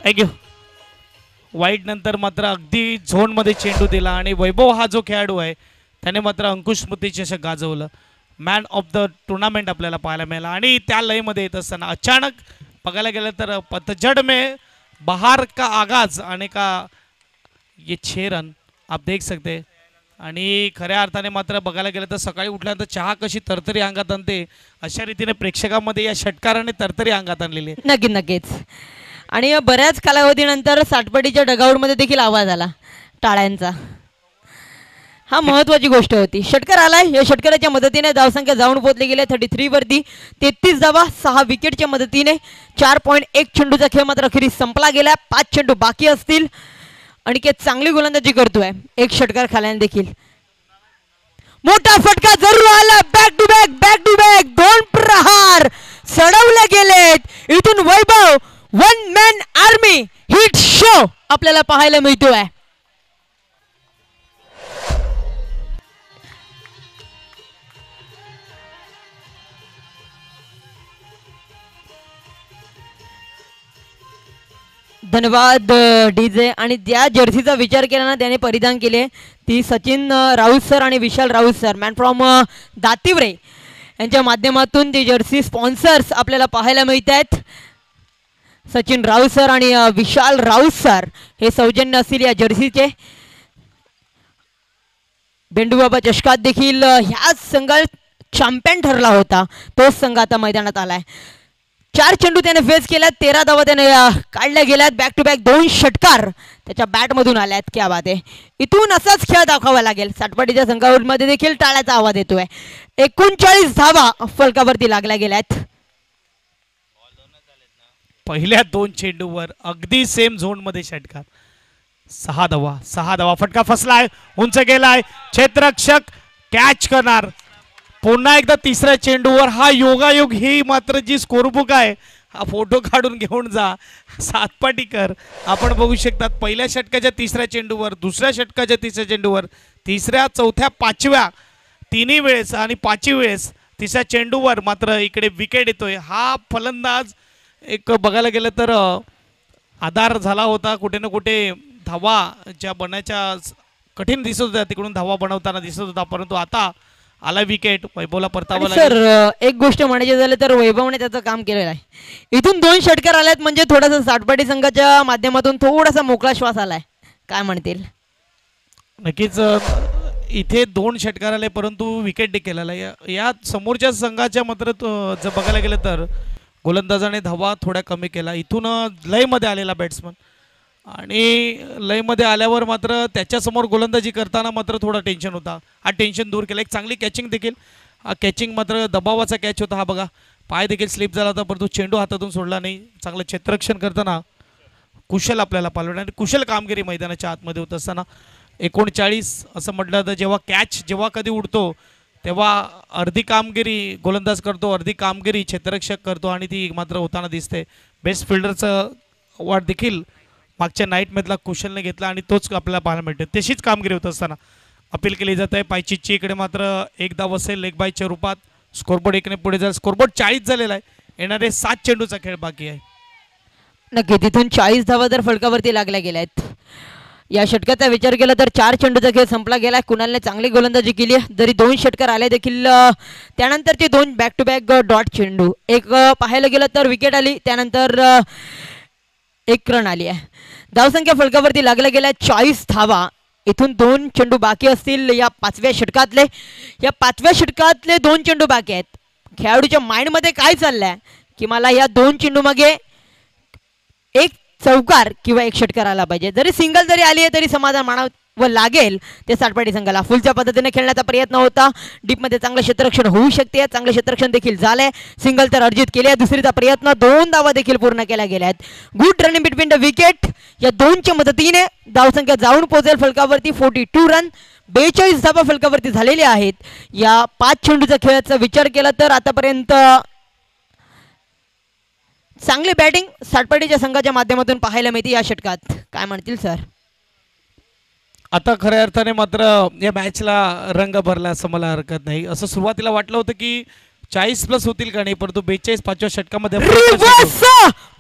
थँक्यू. वाईट नंतर मात्र अगदी झोनमध्ये चेंडू दिला आणि वैभव हा जो खेळाडू आहे त्याने मात्र अंकुश स्मृती चषक गाजवलं. मॅन ऑफ द टुर्नामेंट आपल्याला पाहायला मिळाला. आणि त्या लयमध्ये येत असताना अचानक बघायला गेलं तर पतझड में बहार का आगाज आने का ये 6 रन आप देख सकते. आणि खऱ्या अर्थाने मात्र बघायला गेलं तर सकाळी उठल्यानंतर चहा कशी तरतरी अंगात आणते अशा रीतीने प्रेक्षकांमध्ये या षटकाराने तरतरी अंगात आणलेली आहे. नक्कीच. आणि बऱ्याच कालावधीनंतर सातपाटीच्या डगआउटमध्ये देखील आवाज आला टाळ्यांचा. हा महत्त्वाची गोष्ट होती. षटकार आलाय. या षटकाराच्या मदतीने धावसंख्या जाऊन पोहोचली गेली 33 वरती. 33 धावा 6 विकेटच्या मदतीने. 4.1 चेंडूचा खेळ मात्र अखेरीस संपला गेला. 5 चेंडू बाकी असतील. अनिकेत चांगली गोलंदाजी करतोय. 1 षटकार खाल्याने देखील. मोठा फटका जरूर आला. बॅक टू बॅक 2 प्रहार चढवले गेलेत. इथून वैभव 1 मॅन आर्मी हिट शो आपल्याला पाहायला मिळतोय. धन्यवाद डीजे. आणि त्या जर्सीचा विचार केला ना त्याने परिधान केले ती सचिन राऊत सर आणि विशाल Raut sir man from Dativare यांच्या माध्यमातून ती जर्सी स्पॉन्सर्स आपल्याला पाहायला मिळत आहेत. सचिन राऊत सर आणि विशाल राऊत सर हे सौजन्य असतील या जर्सीचे. बेंडूबाबा चषकात देखील ह्याच संघात चॅम्पियन ठरला होता. तोच संघ आता मैदानात आलाय. 4 चेंडू त्याने फेस केल्यात. 13 धावा त्याने काढल्या गेल्यात. बॅक टू बॅक 2 षटकार त्याच्या बॅटमधून आल्यात. क्या बात आहे. इथून असाच खेळ दाखवावा लागेल. सातपाटीच्या संघामध्ये देखील टाळ्याचा आवाज येतोय. 39 धावा फलकावरती लागल्या गेल्यात. पहिल्या 2 चेंडूवर अगदी सेम झोनमध्ये षटकार. 6 धावा फटका फसलाय. उंच गेलाय. क्षेत्ररक्षक कॅच करणार. पुन्हा एकदा तिसऱ्या चेंडूवर हा योगायोग ही मात्र जी स्कोरबुक आहे हा फोटो काढून घेऊन जा सातपाटीकर. आपण बघू शकतात पहिल्या षटकाच्या तिसऱ्या चेंडूवर, दुसऱ्या षटकाच्या तिसऱ्या चेंडूवर, तिसऱ्या चौथ्या 5व्या तिन्ही वेळेस आणि 5वी वेळेस तिसऱ्या चेंडूवर मात्र इकडे विकेट येतोय. हा फलंदाज एक बघायला गेलं तर आधार झाला होता. कुठे ना कुठे धावा ज्या बनायच्या कठीण दिसत होत्या तिकडून धावा बनवताना दिसत होता. परंतु आता आला विकेट. वैभवला परतावा सर एक गोष्ट म्हणायची झालं तर वैभवने त्याचं काम केलेलं आहे. इथून 2 षटकार आल्यात म्हणजे थोडासा सातपाटी संघाच्या माध्यमातून थोडासा मोकळा श्वास आलाय. काय म्हणतील. नक्कीच इथे 2 षटकार आले परंतु विकेट देखील आला. या समोरच्या संघाच्या मात्र जर बघायला गेलं तर गोलंदाजाने धावा थोड्या कमी केला. इथून लयमध्ये आलेला बॅट्समन आणि लयमध्ये आल्यावर मात्र त्याच्यासमोर गोलंदाजी करताना मात्र थोडा टेन्शन होता. हा टेन्शन दूर केला. एक चांगली कॅचिंग देखील. हा कॅचिंग मात्र दबावाचा कॅच होता. हा बघा पाय देखील स्लिप झाला होता, परंतु चेंडू हातातून सोडला नाही. चांगलं क्षेत्ररक्षण करताना कुशल आपल्याला पालवलं आणि कुशल कामगिरी मैदानाच्या आतमध्ये होत असताना 39 असं म्हटलं तर जेव्हा कधी उडतो तेव्हा अर्धी कामगिरी गोलंदाज करतो, अर्धी कामगिरी क्षेत्ररक्षक करतो आणि ती मात्र होताना दिसते. बेस्ट फिल्डरचं अवॉर्ड देखील मागच्या नाईटमधला कुशलने घेतला आणि तोच आपल्याला पाहायला मिळते. तशीच कामगिरी होत असताना अपील केली जात आहे. पायचीची इकडे मात्र एक धाव असेल लेग बायच्या रूपात. स्कोरबोर्ड एकने पुढे जाईल. स्कोरबोर्ड 40 झालेला आहे. येणारे 7 चेंडूचा खेळ बाकी आहे. नक्की तिथून 40 धावा तर फलकावरती लागल्या गेल्या आहेत. या षटकाचा विचार केला तर 4 चेंडूचा खेळ संपला गेला. कुणालने चांगली गोलंदाजी केली आहे, जरी 2 षटकार आले देखील. त्यानंतरचे 2 बॅक टू बॅक डॉट चेंडू, एक पाहायला गेलं तर विकेट आली, त्यानंतर 1 रन आली आहे. धावसंख्या फलकावरती लागल्या गेल्या 40 धावा. इथून 2 चेंडू बाकी असतील या 5व्या षटकातले. या 5व्या षटकातले 2 चेंडू बाकी आहेत. खेळाडूच्या माइंडमध्ये काय चाललंय की मला या 2 चेंडू मागे एक चौकार किंवा 1 षटकार आला पाहिजे. जरी सिंगल जरी आली आहे तरी समाधान मानावं लागेल. ते सातपाटी संघाला फुलच्या पद्धतीने खेळण्याचा प्रयत्न होता. डीपमध्ये चांगलं क्षेत्ररक्षण होऊ शकते. चांगले क्षेत्ररक्षण देखील झालंय. सिंगल तर अर्जित केले. दुसरीचा प्रयत्न, 2 धावा देखील पूर्ण केल्या गेल्या आहेत. Good running between the wicket. या 2च्या मदतीने धावसंख्या जाऊन पोहोचेल फलकावरती 42 रन. 42 धावा फलकावरती झालेल्या आहेत. या 5 चेंडूचा खेळाचा विचार केला तर आतापर्यंत चांगली बॅटिंग सातपाटीच्या संघाच्या माध्यमातून पाहायला मिळते या षटकात. काय म्हणतील सर? आता खऱ्या अर्थाने मात्र या मॅचला रंग भरला असं मला हरकत नाही. असं सुरुवातीला वाटलं होतं की 40+ होतील का नाही, परंतु 42 5व्या षटकामध्ये रिव्हर्स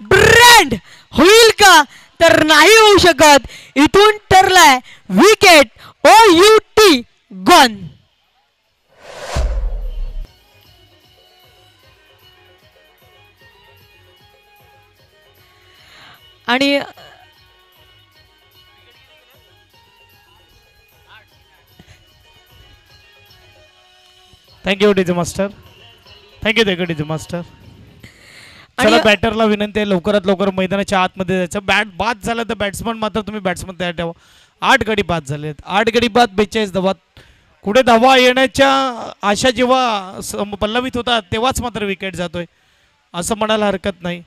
ब्रँड होईल का? तर नाही होऊ शकत. इथून ठरलाय विकेट. OUT gone. आणि thank you DJ master. Thank you DJ master. चला बॅटरला विनंती आहे लवकरात लवकर मैदानाच्या आतमध्ये जायचं. बॅट बाद झालं तर बॅट्समन मात्र तुम्ही बॅट्समन तयार ठेवा. 8 गडी बाद झालेत. 8 गडी बाद 42 धावा. पुढे धावा येण्याच्या आशा जेव्हा पल्लवित होतात तेव्हाच मात्र विकेट जातोय असं म्हणायला हरकत नाही.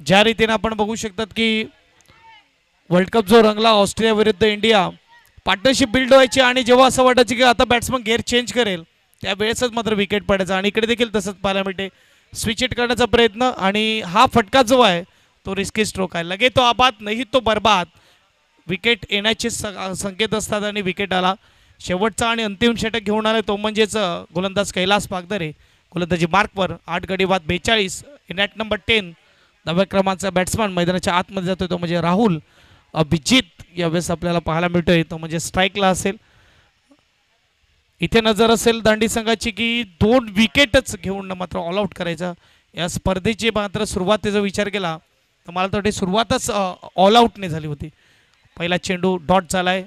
ज्या रीतीने आपण बघू शकतात की वर्ल्ड कप जो रंगला ऑस्ट्रेलिया विरुद्ध इंडिया, पार्टनरशिप बिल्ड व्हायची आणि जेव्हा असं वाटायचं की आता बॅट्समन गेअर चेंज करेल त्यावेळेसच मात्र विकेट पडायचा. आणि इकडे देखील तसंच पाहायला मिळते. स्विच हिट करण्याचा प्रयत्न आणि हा फटका जो आहे तो रिस्की स्ट्रोक आहे. लगे तो आबाद नाही तो बरबाद. विकेट येण्याचे संकेत असतात आणि विकेट आला. शेवटचा आणि अंतिम षटक घेऊन आला तो म्हणजेच गोलंदाज कैलास पागदरे. गोलंदाजी मार्कवर 8 गडी बाद 42. नॅट नंबर 10 9व्या क्रमांकाचा बॅट्समन मैदानाच्या आतमध्ये जातोय तो म्हणजे राहुल अभिजित. यावेळेस आपल्याला पाहायला मिळतोय तो म्हणजे स्ट्राईकला असेल. इथे नजर असेल दांडी संघाची की 2 विकेटच घेऊन मात्र ऑल आऊट करायचा. या स्पर्धेची मात्र सुरुवातीचा विचार केला तर मला तर वाटते सुरुवातच ऑल आऊटने झाली होती. पहिला चेंडू डॉट झालाय.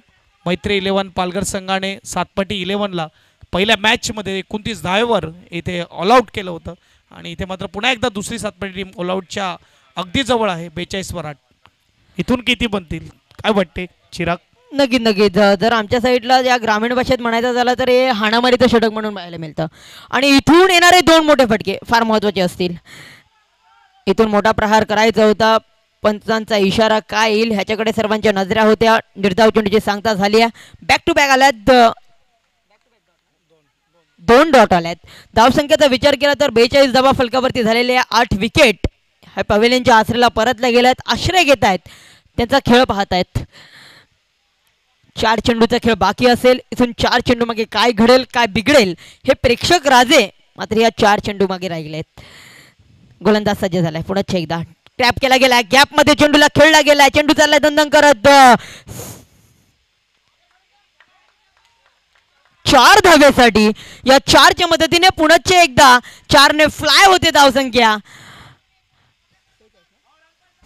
मैत्री 11 पालघर संघाने सातपाटी 11ला पहिल्या मॅचमध्ये 29 धावेवर इथे ऑल आऊट केलं होतं आणि इथे मात्र पुन्हा एकदा दुसरी सातपाटी टीम ऑल आऊटच्या अगदी जवळ आहे 42वर 8. इथून किती बनतील काय वाटते चिराग? नक्की नक्की. जर आमच्या साईडला या ग्रामीण भाषेत म्हणायचं झालं तर हे हाणामारीचं षटक म्हणून पाहायला मिळतं. आणि इथून येणारे 2 मोठे फटके फार महत्त्वाचे असतील. इथून मोठा प्रहार करायचा होता. पंचांचा इशारा काय येईल ह्याच्याकडे सर्वांच्या नजरा होत्या. निर्धाव चेंडूची सांगता झाली आहे. बॅक टू बॅक आल्यात. 2 डॉट आल्यात. धावसंख्येचा विचार केला तर 42 धावा फलकावरती झालेल्या 8 विकेट ह्या पवेलियनच्या आश्रयाला परतल्या गेल्यात. आश्रय घेत आहेत. त्यांचा खेळ पाहत आहेत. 4 चेंडूचा खेळ बाकी असेल. इथून 4 चेंडू मागे काय घडेल काय बिघडेल हे प्रेक्षक राजे मात्र या 4 चेंडू मागे राहिलेत. गोलंदाज सज्ज झालाय. पुढे एकदा टॅप केला गेला. गॅप मध्ये चेंडूला खेळला गेलाय. चेंडू चाललाय दंदन करत. 4 धावेसाठी या 4च्या मदतीने पुन्हा एकदा 4ने फ्लाय होते धावसंख्या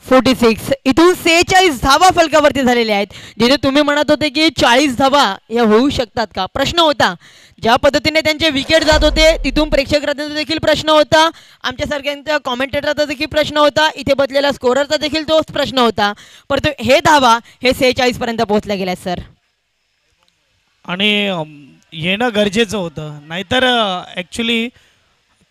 46. इथून 46 धावा फलकावरती झालेल्या आहेत. जिथे तुम्ही म्हणत होते की 40 धावा या होऊ शकतात का प्रश्न होता. ज्या पद्धतीने त्यांचे विकेट जात होते तिथून प्रेक्षकांचा देखील प्रश्न होता. आमच्यासारख्यांचा कॉमेंटेटरचा देखील प्रश्न होता. इथे बदलेला स्कोररचा देखील तोच प्रश्न होता. परंतु हे धावा हे 46 पर्यंत पोहोचल्या गेल्या सर. आणि येणं गरजेचं होतं. नाहीतर ॲक्च्युली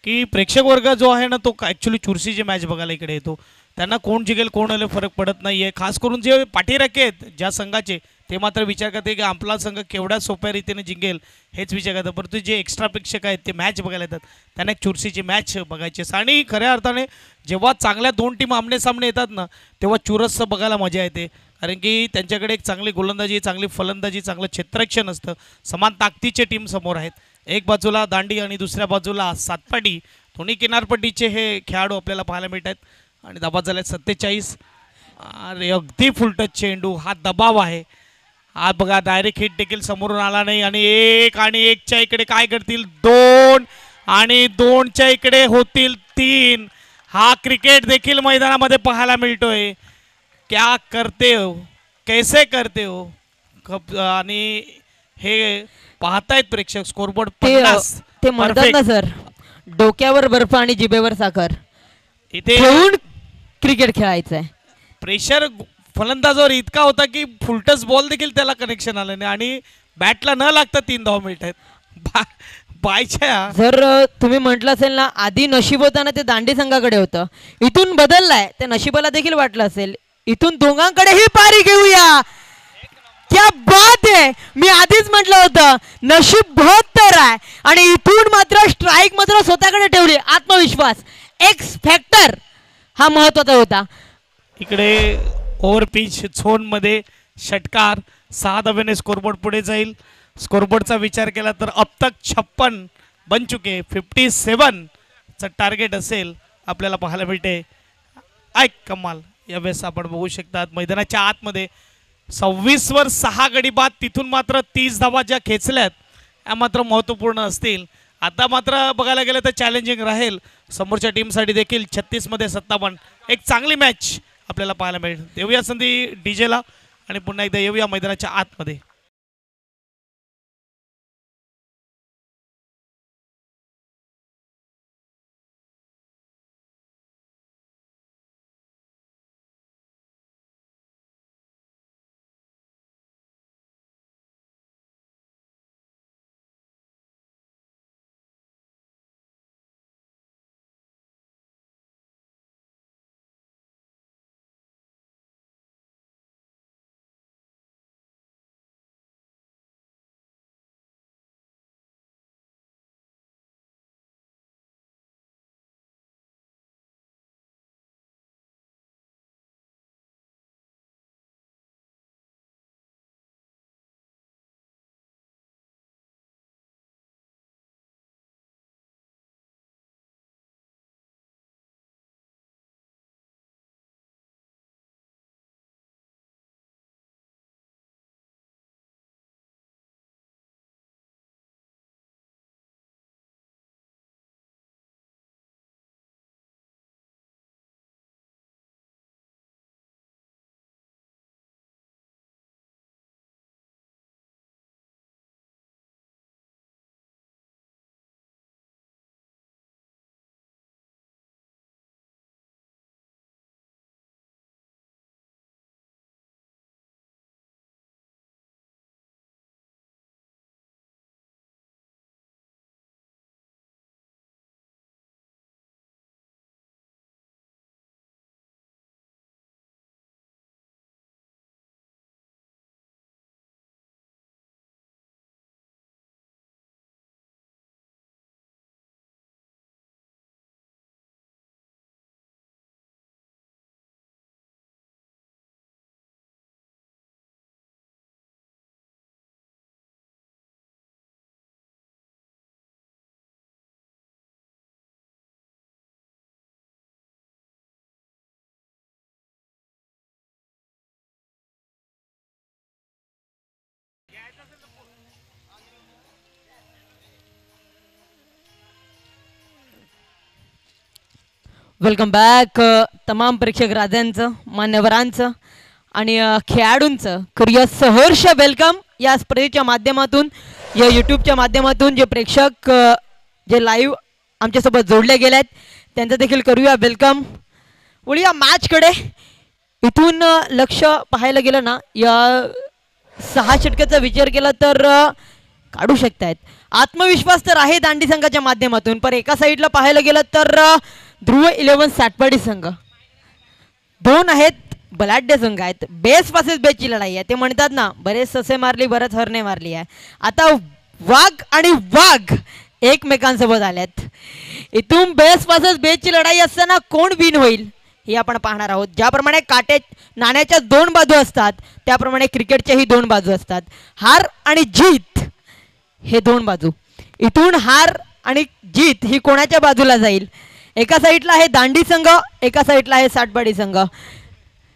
की प्रेक्षक वर्ग जो आहे ना तो ॲक्च्युली चुरशीची मॅच बघायला इकडे येतो. त्यांना कोण जिंकेल कोण आले फरक पडत नाही आहे. खास करून जे पाठीराखे आहेत ज्या संघाचे ते मात्र विचार करते की आपला संघ केवढ्या सोप्या रीतीने जिंकेल हेच विचार करतात. परंतु जे एक्स्ट्रा प्रेक्षक आहेत ते मॅच बघायला येतात त्यांना एक चुरशीची मॅच बघायची असते. आणि खऱ्या अर्थाने जेव्हा चांगल्या दोन टीम आमनेसामने येतात ना तेव्हा चुरसचं बघायला मजा येते. कारण की त्यांच्याकडे एक चांगली गोलंदाजी चांगली फलंदाजी चांगलं क्षेत्ररक्षण असतं. समान ताकदीचे टीम समोर आहेत. एक बाजूला दांडी आणि दुसऱ्या बाजूला सातपाटी दोन्ही किनारपट्टीचे हे खेळाडू आपल्याला पाहायला मिळत आहेत. आणि दबाव झाले 47. अरे अगदी फुलटच चेंडू हा दबाव आहे. हा बघा डायरेक्ट हिट देखील समोरून आला नाही. आणि एकच्या इकडे काय करतील 2 आणि 2च्या इकडे होतील 3. हा क्रिकेट देखील मैदानामध्ये पाहायला मिळतोय. क्या करते हो कैसे करते हो आणि हे पाहतायत प्रेक्षक स्कोरबोर्ड 50. ते म्हणतात ना सर डोक्यावर बर्फ आणि जिभेवर साखर इथे ठेवून क्रिकेट खेळायचं आहे. प्रेशर फलंदाजावर इतका होता की फुलटस बॉल देखील त्याला कनेक्शन आलं नाही आणि बॅटला न लागता 3 धावा मिळत आहेत. बायच्या जर तुम्ही म्हटलं असेल ना आधी नशीब होताना ते दांडी संघाकडे होतं इथून बदललाय ते नशिबाला देखील वाटलं असेल इथून दोघांकडेही पारी घेऊया. क्या बात आहे. मी आधीच म्हटलं होतं नशीब बहत्तर आहे आणि इथून मात्र स्ट्राईक मात्र स्वतःकडे ठेवली. आत्मविश्वास एक्स फॅक्टर हा महत्वाचा होता. इकडे ओव्हर पिच झोनमध्ये षटकार 6 धाब्याने स्कोरबोर्ड पुढे जाईल. स्कोरबोर्डचा विचार केला तर अब तक 56 बन चुके 57चं टार्गेट असेल आपल्याला पाहायला मिळते. ऐक कमाल यावेळेस आपण बघू शकतात मैदानाच्या आतमध्ये 26वर 6 गडी बाद तिथून मात्र 30 धावा ज्या खेचल्यात या मात्र महत्त्वपूर्ण असतील. आता मात्र बघायला गेलं तर चॅलेंजिंग राहील समोरच्या टीमसाठी देखील. 36मध्ये 57 एक चांगली मॅच आपल्याला पाहायला मिळेल. देऊया संधी डीजेला आणि पुन्हा एकदा येऊया मैदानाच्या आतमध्ये. वेलकम बॅक तमाम प्रेक्षक राजांचं मान्यवरांचं आणि खेळाडूंचं करूया सहर्ष वेलकम या स्पर्धेच्या माध्यमातून या यूट्यूबच्या माध्यमातून जे प्रेक्षक जे लाईव्ह आमच्यासोबत जोडले गेले आहेत त्यांचं देखील करूया वेलकम. वळूया मॅचकडे. इथून लक्ष पाहायला गेलं ना या 6 षटकाचा विचार केला तर काढू शकतायत आत्मविश्वास तर आहे दांडी संघाच्या माध्यमातून, पण एका साईडला पाहायला गेलं तर ध्रुव 11 सातपाडी संघ दोन आहेत, बलाढ्य संघ आहेत. बेस पासेस बेसची लढाई आहे. ते म्हणतात ना, बरेच ससे मारली बरेच हरणे मारली आहे. आता वाघ आणि वाघ एकमेकांसोबत आल्यात. इथून बेस पासेस बेसची लढाई असताना कोण विन होईल हे आपण पाहणार आहोत. ज्याप्रमाणे नाण्याच्या दोन बाजू असतात, त्याप्रमाणे क्रिकेटच्याही दोन बाजू असतात. हार आणि जीत हे दोन बाजू. इथून हार आणि जीत ही कोणाच्या बाजूला जाईल? एका साईडला आहे दांडी संघ, एका साईडला आहे सातबाडी संघ.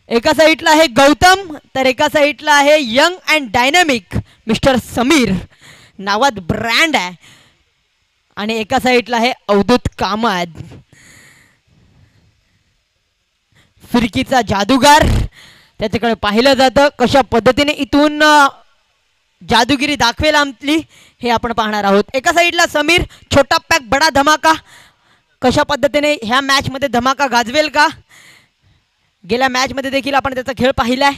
एका साईडला आहे गौतम, तर एका साईडला आहे young and dynamic mister Sameer, नावात ब्रँड आहे. आणि एका साईडला आहे अवधूत कामत, फिरकीचा जादूगार. त्याच्याकडे पाहिलं जातं कशा पद्धतीने इथून जादूगिरी दाखवेल आमली हे आपण पाहणार आहोत. एका साईडला समीर, छोटा पॅक बडा धमाका, कशा पद्धतीने ह्या मॅचमध्ये धमाका गाजवेल का? गेल्या मॅचमध्ये देखील आपण त्याचा खेळ पाहिलाय.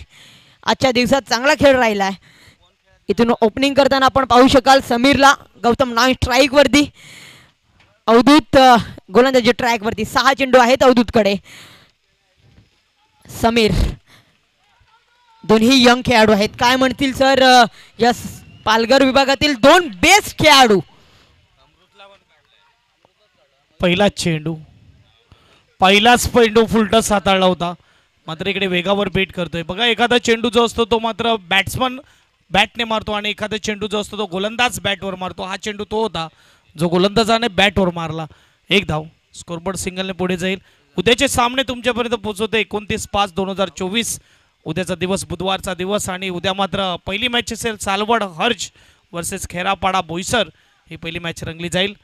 आजच्या दिवसात चांगला खेळ राहिला आहे. इथून ओपनिंग करताना आपण पाहू शकाल समीरला. गौतम नॉन स्ट्राईक वरती, अवधूत गोलंदाजी ट्रॅक वरती. 6 चेंडू आहेत अवधूतकडे. समीर, दोन्ही यंग खेळाडू आहेत. काय म्हणतील सर या पालघर विभागातील दोन बेस्ट खेळाडू? पहिलाच चेंडू फुलटस हाताळला होता, मात्र इकडे वेगावर बेट करतोय. बघा, एखादा चेंडू जो असतो तो मात्र बॅट्समन बॅटने मारतो आणि एखादा चेंडू जो असतो तो गोलंदाज बॅटवर मारतो. हा चेंडू तो होता जो गोलंदाजाने बॅटवर मारला. एक धाव, स्कोरबोर्ड सिंगलने पुढे जाईल. उद्याचे सामने तुमच्यापर्यंत पोहोचवते 29/5/2024. उद्याचा दिवस बुधवारचा दिवस आणि उद्या मात्र पहिली मॅच असेल सालवड हर्ज वर्सेस खेरापाडा बोईसर. ही पहिली मॅच रंगली जाईल.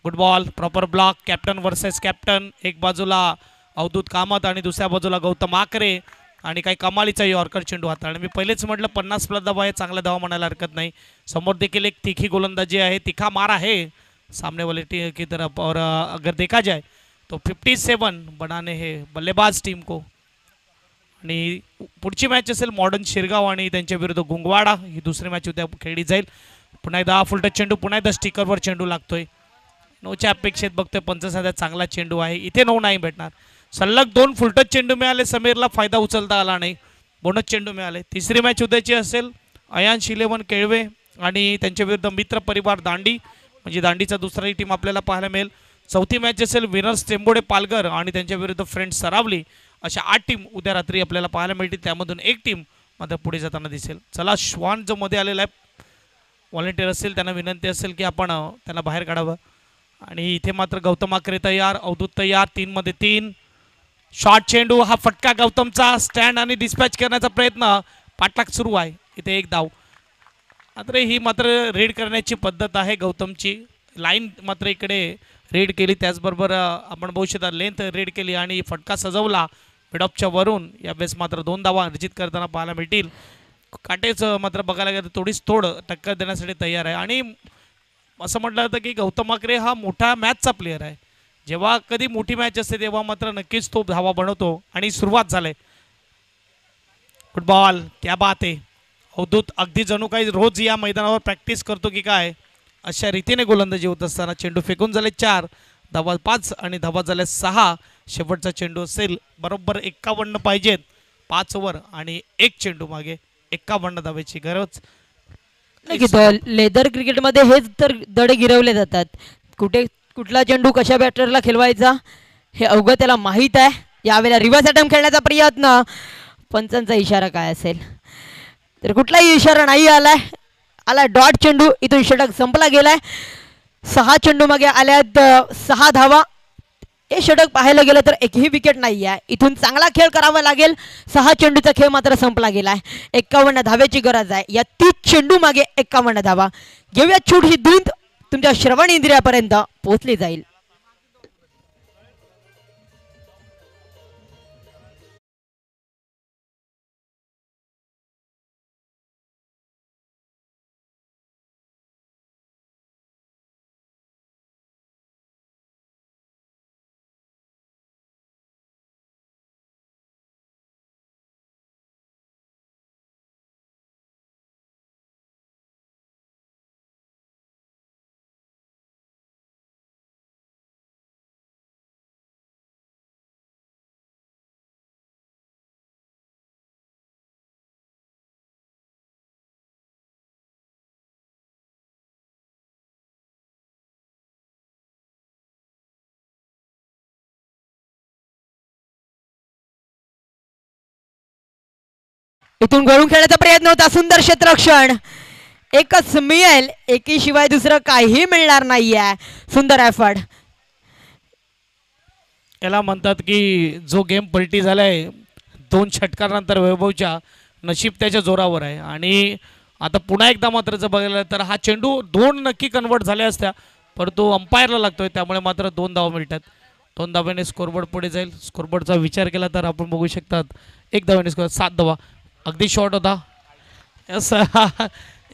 Good ball, proper block, captain versus captain. एक बाजूला अवधूत कामत आणि दुसऱ्या बाजूला गौतम आकरे. आणि काही कमालीचा यॉर्कर चेंडू हाताळणे. मी पहिलेच म्हटलं 50+ धावा आहे, चांगला धावा म्हणायला हरकत नाही. समोर देखील एक तिखी गोलंदाजी आहे, तिखा मार आहे सामने वाले की तरफ. और अगर देखा जाए तो 57 बनाने हे बल्लेबाज टीम को. आणि पुढची मॅच असेल मॉडर्न शिरगाव आणि त्यांच्या विरुद्ध गुंगवाडा. ही दुसरी मॅच उद्या खेळली जाईल. पुन्हा एकदा फुलटच चेंडू, पुन्हा एकदा स्टिकरवर चेंडू लागतोय. 9च्या अपेक्षेत बघतोय 50 चांगला चेंडू आहे. इथे 9 नाही भेटणार. सलग 2 फुलटच चेंडू मिळाले, समीरला फायदा उचलता आला नाही. बोनस चेंडू मिळाले. तिसरी मॅच उद्याची असेल अयांश 11 केळवे आणि त्यांच्या विरुद्ध मित्र परिवार दांडी, म्हणजे दांडीचा दुसराही टीम आपल्याला पाहायला मिळेल. चौथी मॅच असेल विनर्स टेंबोडे पालघर आणि त्यांच्या विरुद्ध फ्रेंड्स सरावली. अशा 8 टीम उद्या रात्री आपल्याला पाहायला मिळतील. त्यामधून एक टीम मात्र पुढे जाताना दिसेल. चला, श्वान जो मध्ये आलेला आहे व्हॉलेंटियर असेल त्यांना विनंती असेल की आपण त्यांना बाहेर काढावं. आणि इथे मात्र गौतम आकरे तयार, अवधूत तयार. 3 मध्ये 3 शॉर्ट चेंडू. हा फटका गौतमचा. स्टँड आणि डिस्पॅच करण्याचा प्रयत्न, पाठलाग सुरू आहे. इथे एक धाव. मात्र ही मात्र रीड करण्याची पद्धत आहे गौतमची. लाईन मात्र इकडे रीड केली, त्याचबरोबर आपण बघू शकता लेंथ रीड केली आणि फटका सजवला मिडऑफच्या वरून. यावेळेस मात्र 2 धावा अर्जित करताना पाहायला मिळतील. काटेच मात्र बघायला गेलं थोडीच टक्कर देण्यासाठी तयार आहे. आणि असं म्हटलं जातं की गौतम आकरे हा मोठा मॅचचा प्लेअर आहे. जेव्हा कधी मोठी मॅच असते तेव्हा मात्र नक्कीच तो धावा बनवतो. आणि सुरुवात झाली. फुटबॉल, क्या बात आहे. अवधूत अगदी जणू काही रोज या मैदानावर प्रॅक्टिस करतो की काय, अशा रीतीने गोलंदाजी होत असताना चेंडू फेकून झाले 4, धावा 5 आणि धावा झाल्या 6. शेवटचा चेंडू असेल बरोबर 51 पाहिजेत 5 ओव्हर आणि एक चेंडू मागे 51 धावेची गरज. लेदर क्रिकेटमध्ये हेच तर दडे गिरवले जातात. कुठला चेंडू कशा बॅटरला खेळवायचा हे अवघं त्याला माहीत आहे. यावेळेला रिव्हर्स अटेम्प्ट खेळण्याचा प्रयत्न, पंचांचा इशारा काय असेल तर कुठलाही इशारा नाही आलाय डॉट चेंडू. इथून षटक संपला गेलाय. 6 चेंडू मागे आल्यात 6 धावा. हे षटक पाहायला गेलं तर एकही विकेट नाही आहे. इथून चांगला खेळ करावा लागेल. 6 चेंडूचा खेळ मात्र संपला गेलाय. 51 धावेची गरज आहे. या 30 चेंडू मागे 51 धावा. घेऊया छूट, ही धूंद तुमच्या श्रवण इंद्रियापर्यंत पोहोचली जाईल. इथून गळून खेळण्याचा प्रयत्न होता. सुंदर क्षेत्ररक्षण. एकच मिळेल, एकीशिवाय दुसरं काही मिळणार नाहीये. सुंदर एफर्ट. याला म्हणतात की जो गेम पलटी झालाय 2 षटकारानंतर वैभवच्या नशीब त्याच्या जोरावर आहे. आणि आता पुन्हा एकदा मात्र जर बघायला तर हा चेंडू 2 नक्की कन्वर्ट झाल्या असत्या, परंतु अंपायरला लागतोय त्यामुळे मात्र 2 धावा मिळतात. 2 धाव्याने स्कोरबोर्ड पुढे जाईल. स्कोरबोर्डचा विचार केला तर आपण बघू शकतात 1 धाव्याने स्कोर 7 धावा. अगदी शॉर्ट होता. यस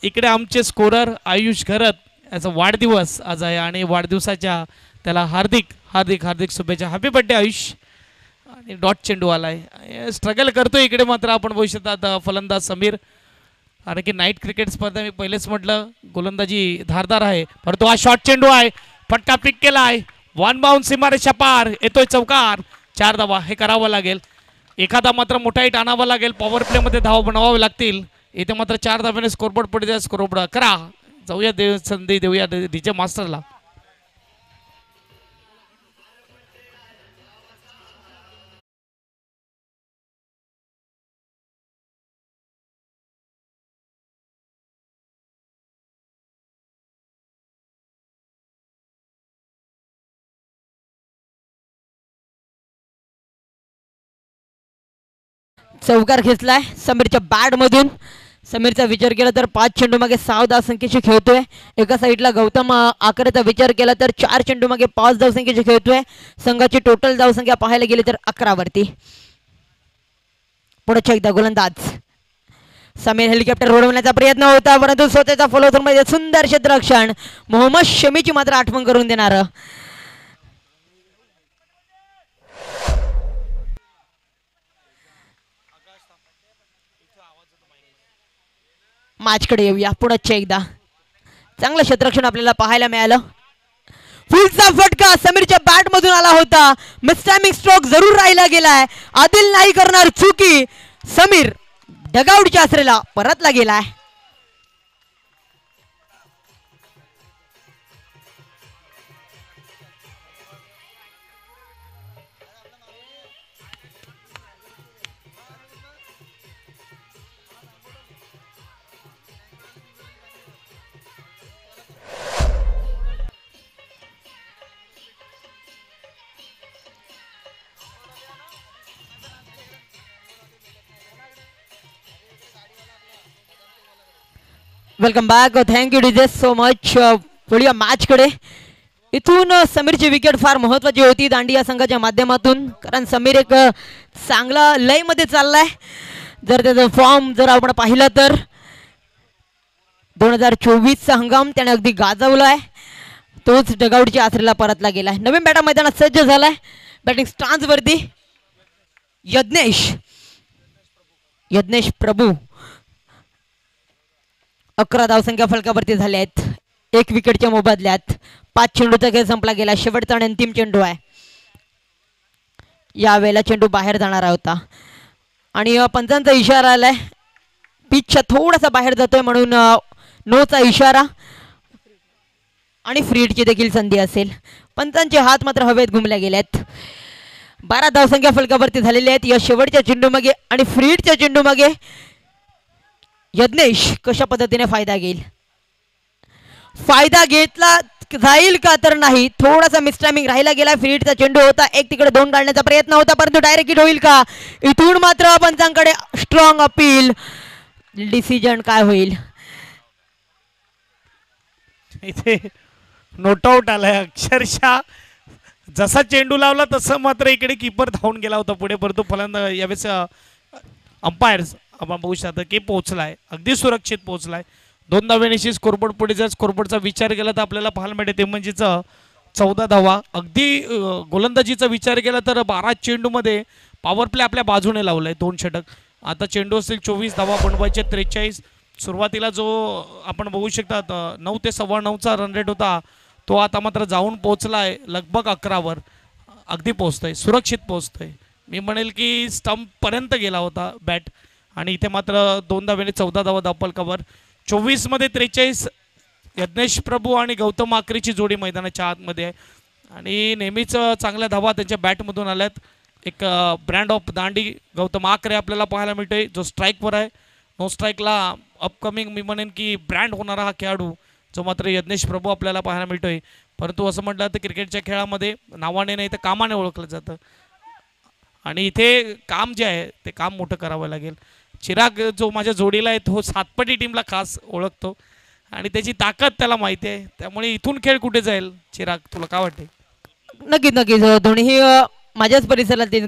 इकडे आमचे स्कोरर आयुष घरत याचा वाढदिवस आज आहे आणि वाढदिवसाच्या त्याला हार्दिक हार्दिक हार्दिक शुभेच्छा. Happy birthday Ayush. आणि डॉट चेंडू आलाय. स्ट्रगल करतोय इकडे मात्र आपण बघू शकतात फलंदाज समीर. कारण की नाईट क्रिकेट स्पर्धा मी पहिलेच म्हटलं गोलंदाजी धारदार आहे, परंतु हा शॉर्ट चेंडू आहे. फटका पिक केला आहे. 1 बाउंड सीमारेषा पार. येतोय चौकार. 4 धावा. हे करावं लागेल. एखादा मात्र मोठा हिट आणावा लागेल. पॉवर प्लेमध्ये धावा बनवावे लागतील. इथे मात्र 4 धाव्याने स्कोरबोर्ड पुढे द्या. स्कोरबोर्ड करा. जाऊया संधी देऊया डीजे मास्टरला. चौकार खेचलाय समीरच्या बॅट मधून. समीरचा विचार केला तर 5 चेंडू मागे 6 धावसंख्येची खेळतोय. एका साईडला गौतम आकरेचा विचार केला तर 4 चेंडू मागे 5 धावसंख्येची खेळतोय. संघाची टोटल धावसंख्या पाहायला गेली तर 11 वरती. पुढे एकदा गोलंदाज समीर. हेलिकॉप्टर उडवण्याचा प्रयत्न होता, परंतु स्वतःचा फॉलो थ्रू मध्ये सुंदर क्षेत्ररक्षण. मोहम्मद शमीची मात्र आठवण करून देणार. मॅचकडे येऊया. पुढच्या एकदा चांगलं क्षेत्ररक्षण आपल्याला पाहायला मिळालं. फुलचा फटका समीरच्या बॅट मधून आला होता. मिसटायमिंग स्ट्रोक जरूर राहिला गेलाय. आदिल नाही करणार चुकी. समीर डगआउटच्या आसरेला परतला गेलाय. Welcome back. Thank you DJ so much. पुढील मॅचकडे. इथून समीरची विकेट फार महत्त्वाची होती दांडिया संघाच्या माध्यमातून, कारण समीर एक चांगला लयमध्ये चाललाय. जर त्याचा फॉर्म जर आपण पाहिला तर 2024चा हंगाम त्याने अगदी गाजवलाय. तोच डगआउटच्या आसरेला परतला गेलाय. नवीन बॅटर मैदानात सज्ज झालाय. बॅटिंग स्टान्स वरती यज्ञेश प्रभू. 11 धावसंख्या फलकावरती झाल्या आहेत. 1 विकेटच्या मोबदल्यात. 5 चेंडूचा खेळ संपला गेला. शेवटचा आणि अंतिम चेंडू आहे. यावेळेला चेंडू बाहेर जाणार होता आणि पंचांचा इशारा आलाय. पिचच्या थोडासा बाहेर जातोय म्हणून नोचा इशारा आणि फ्री हिटची देखील संधी असेल. पंचांचे हात मात्र हवेत घुमल्या गेलेत. 12 धावसंख्या फलकावरती झालेल्या आहेत. या शेवटच्या चेंडू मागे आणि फ्री हिटच्या चेंडू मागे यज्ञेश कशा पद्धतीने फायदा घेईल. फायदा घेतला जाईल का तर नाही. थोडासा मिसटायमिंग राहिला गेला. फ्री हिटचा चेंडू होता. एक तिकडे 2 काढण्याचा प्रयत्न होता, परंतु डायरेक्ट हिट होईल का. इथून मात्र पंचांकडे स्ट्रॉंग अपील. डिसिजन काय होईल. इथे नोट आउट आलाय अक्षरशः. जसा चेंडू लावला तसं मात्र इकडे कीपर धावून गेला होता पुढे, परंतु फलंदाज यावेळेस अंपायर आपण बघू शकता की पोहोचलाय. अगदी सुरक्षित पोहोचलाय. 2 धाव्यानिशी स्कोरबोर्ड पुढे जर स्कोरबोर्डचा विचार केला तर आपल्याला पाहायला मिळते ते म्हणजे 14 धावा. अगदी गोलंदाजीचा विचार केला तर 12 चेंडूमध्ये पॉवर प्ले आपल्या बाजूने लावलाय. 2 षटक. आता चेंडू असेल 24 धावा बनवायचे 43. सुरुवातीला जो आपण बघू शकतात 9 ते 9.25चा रन रेट होता तो आता मात्र जाऊन पोहोचलाय लगभग 11वर. अगदी पोहोचतोय. सुरक्षित पोहोचतोय. मी म्हणेल की स्टंपपर्यंत गेला होता बॅट. आणि इथे मात्र 2 धाव्याने 14 धावा धावफलकावर. 24मध्ये 43. यज्ञेश प्रभू आणि गौतम आकरेची जोडी मैदानाच्या आतमध्ये आहे आणि नेहमीच चांगल्या धावा त्यांच्या बॅटमधून आल्यात. एक ब्रँड ऑफ दांडी गौतम आकरे आपल्याला पाहायला मिळतोय जो स्ट्राईकवर आहे. नो स्ट्राईकला अपकमिंग मी म्हणेन की ब्रँड होणारा हा खेळाडू जो मात्र यज्ञेश प्रभू आपल्याला पाहायला मिळतोय. परंतु असं म्हटलं तर क्रिकेटच्या खेळामध्ये नावाने नाही तर कामाने ओळखलं जातं आणि इथे काम जे आहे ते काम मोठं करावं लागेल. चिराग जो माझ्या जोडीला आहे तो सातपटी टीमला खास ओळखतो आणि त्याची ताकद त्याला माहिती आहे. त्यामुळे इथून खेळ कुठे जाईल चिराग, तुला काय वाटते? नक्कीच नक्कीच दोन्ही माझ्याच परिसरातील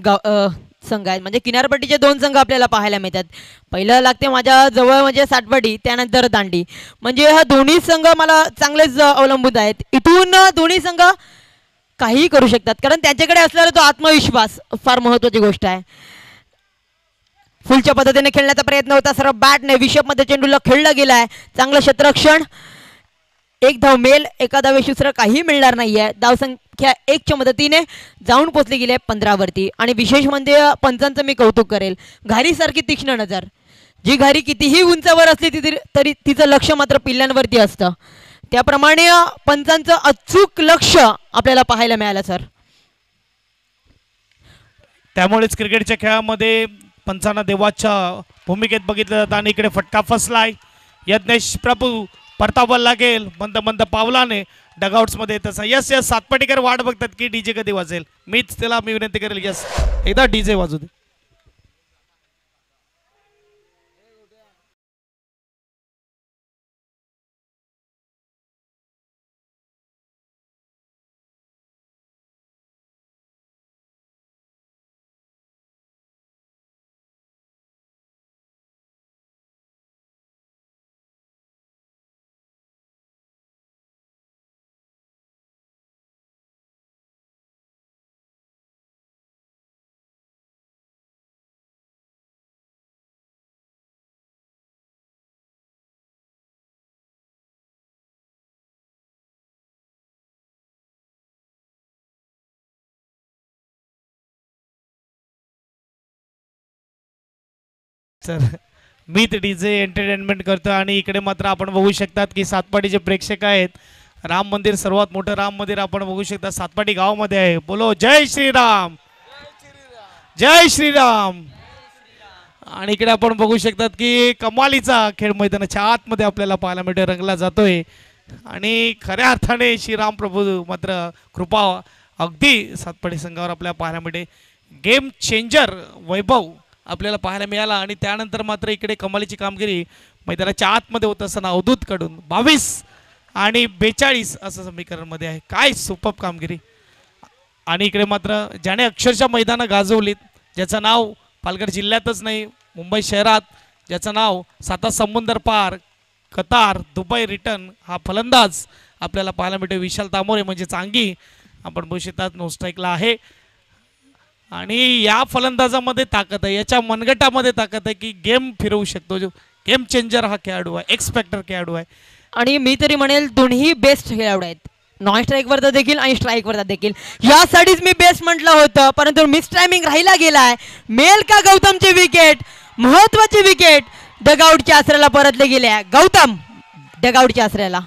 संघ आहेत. म्हणजे किनारपट्टीचे दोन संघ आपल्याला पाहायला मिळतात. पहिलं लागते माझ्या जवळ म्हणजे सातपटी, त्यानंतर दांडी. म्हणजे हा दोन्ही संघ मला चांगलेच अवलंबून आहेत. इथून दोन्ही संघ काहीही करू शकतात कारण त्यांच्याकडे असलेला तो आत्मविश्वास फार महत्त्वाची गोष्ट आहे. फुलच्या पद्धतीने खेळण्याचा प्रयत्न होता. सर्व बॅटने विषपमध्ये चेंडूला खेळला गेला आहे. चांगलं क्षेत्ररक्षण. एक धाव मेल, एका धावे दुसरं काही मिळणार नाहीये. धावसंख्या 1च्या मदतीने जाऊन पोचली गेली आहे 15 वरती. आणि विशेष म्हणजे पंचांचं मी कौतुक करेल. घारीसारखी तीक्ष्ण नजर. जी घारी कितीही उंचावर असली तरी तिचं लक्ष मात्र पिल्ल्यांवरती असतं. त्याप्रमाणे पंचांचं अचूक लक्ष आपल्याला पाहायला मिळालं सर. त्यामुळेच क्रिकेटच्या खेळामध्ये पंचांना देवाच्या भूमिकेत बघितलं जातं. आणि इकडे फटका फसलाय. यज्ञेश प्रभू परतावल लागेल मंद मंद पावलाने डगआउट्समध्ये तसा. यस यस सातपाटीकर वाट बघतात की डीजे कधी वाजेल. मीच त्याला मी विनंती करेल यस एकदा डीजे वाजू दे. सर मी ते डीजे एंटरटेनमेंट करतो आणि इकडे मात्र आपण बघू शकतात की सातपाटीचे प्रेक्षक आहेत. राम मंदिर सर्वात मोठं राम मंदिर आपण बघू शकता सातपाटी गावामध्ये आहे. बोलो जय श्रीराम, जय श्रीराम. आणि इकडे आपण बघू शकतात की कमालीचा खेळ मैदानाच्या आतमध्ये आपल्याला पाहायला मिळतोय, रंगला जातोय. आणि खऱ्या अर्थाने श्रीराम प्रभू मात्र कृपा अगदी सातपाटी संघावर आपल्याला पाहायला मिळते. गेम चेंजर वैभव आपल्याला पाहायला मिळाला. आणि त्यानंतर मात्र इकडे कमालीची कामगिरी मैदानाच्या आतमध्ये होत असताना अवधूत कडून 22 आणि 42 असं समीकरणमध्ये आहे. काय सुपर कामगिरी. आणि इकडे मात्र ज्याने अक्षरशः मैदानं गाजवलीत, ज्याचं नाव पालघर जिल्ह्यातच नाही मुंबई शहरात, ज्याचं नाव साता समुंदर पार, कतार, दुबई रिटर्न, हा फलंदाज आपल्याला पाहायला मिळतो विशाल तामोरे म्हणजे चांगी. आपण बघू शकतात नो स्ट्राईकला आहे. आणि या फलंदाजामध्ये ताकद आहे, याच्या मनगटामध्ये ताकद आहे की गेम फिरवू शकतो. जो गेम चेंजर हा खेळाडू आहे, एक्सपेक्टर खेळाडू आहे. आणि मी तरी म्हणेल दोन्ही बेस्ट खेळाडू आहेत. नॉन स्ट्राईकवरचा देखील आणि स्ट्राईकवरचा देखील. यासाठीच मी बेस्ट म्हटलं होतं परंतु मिस टायमिंग राहिला गेलाय. मेल का गौतमची विकेट, महत्वाची विकेट डगआउटच्या आसऱ्याला परतले गेले आहे. गौतम डगआउटच्या आसऱ्याला.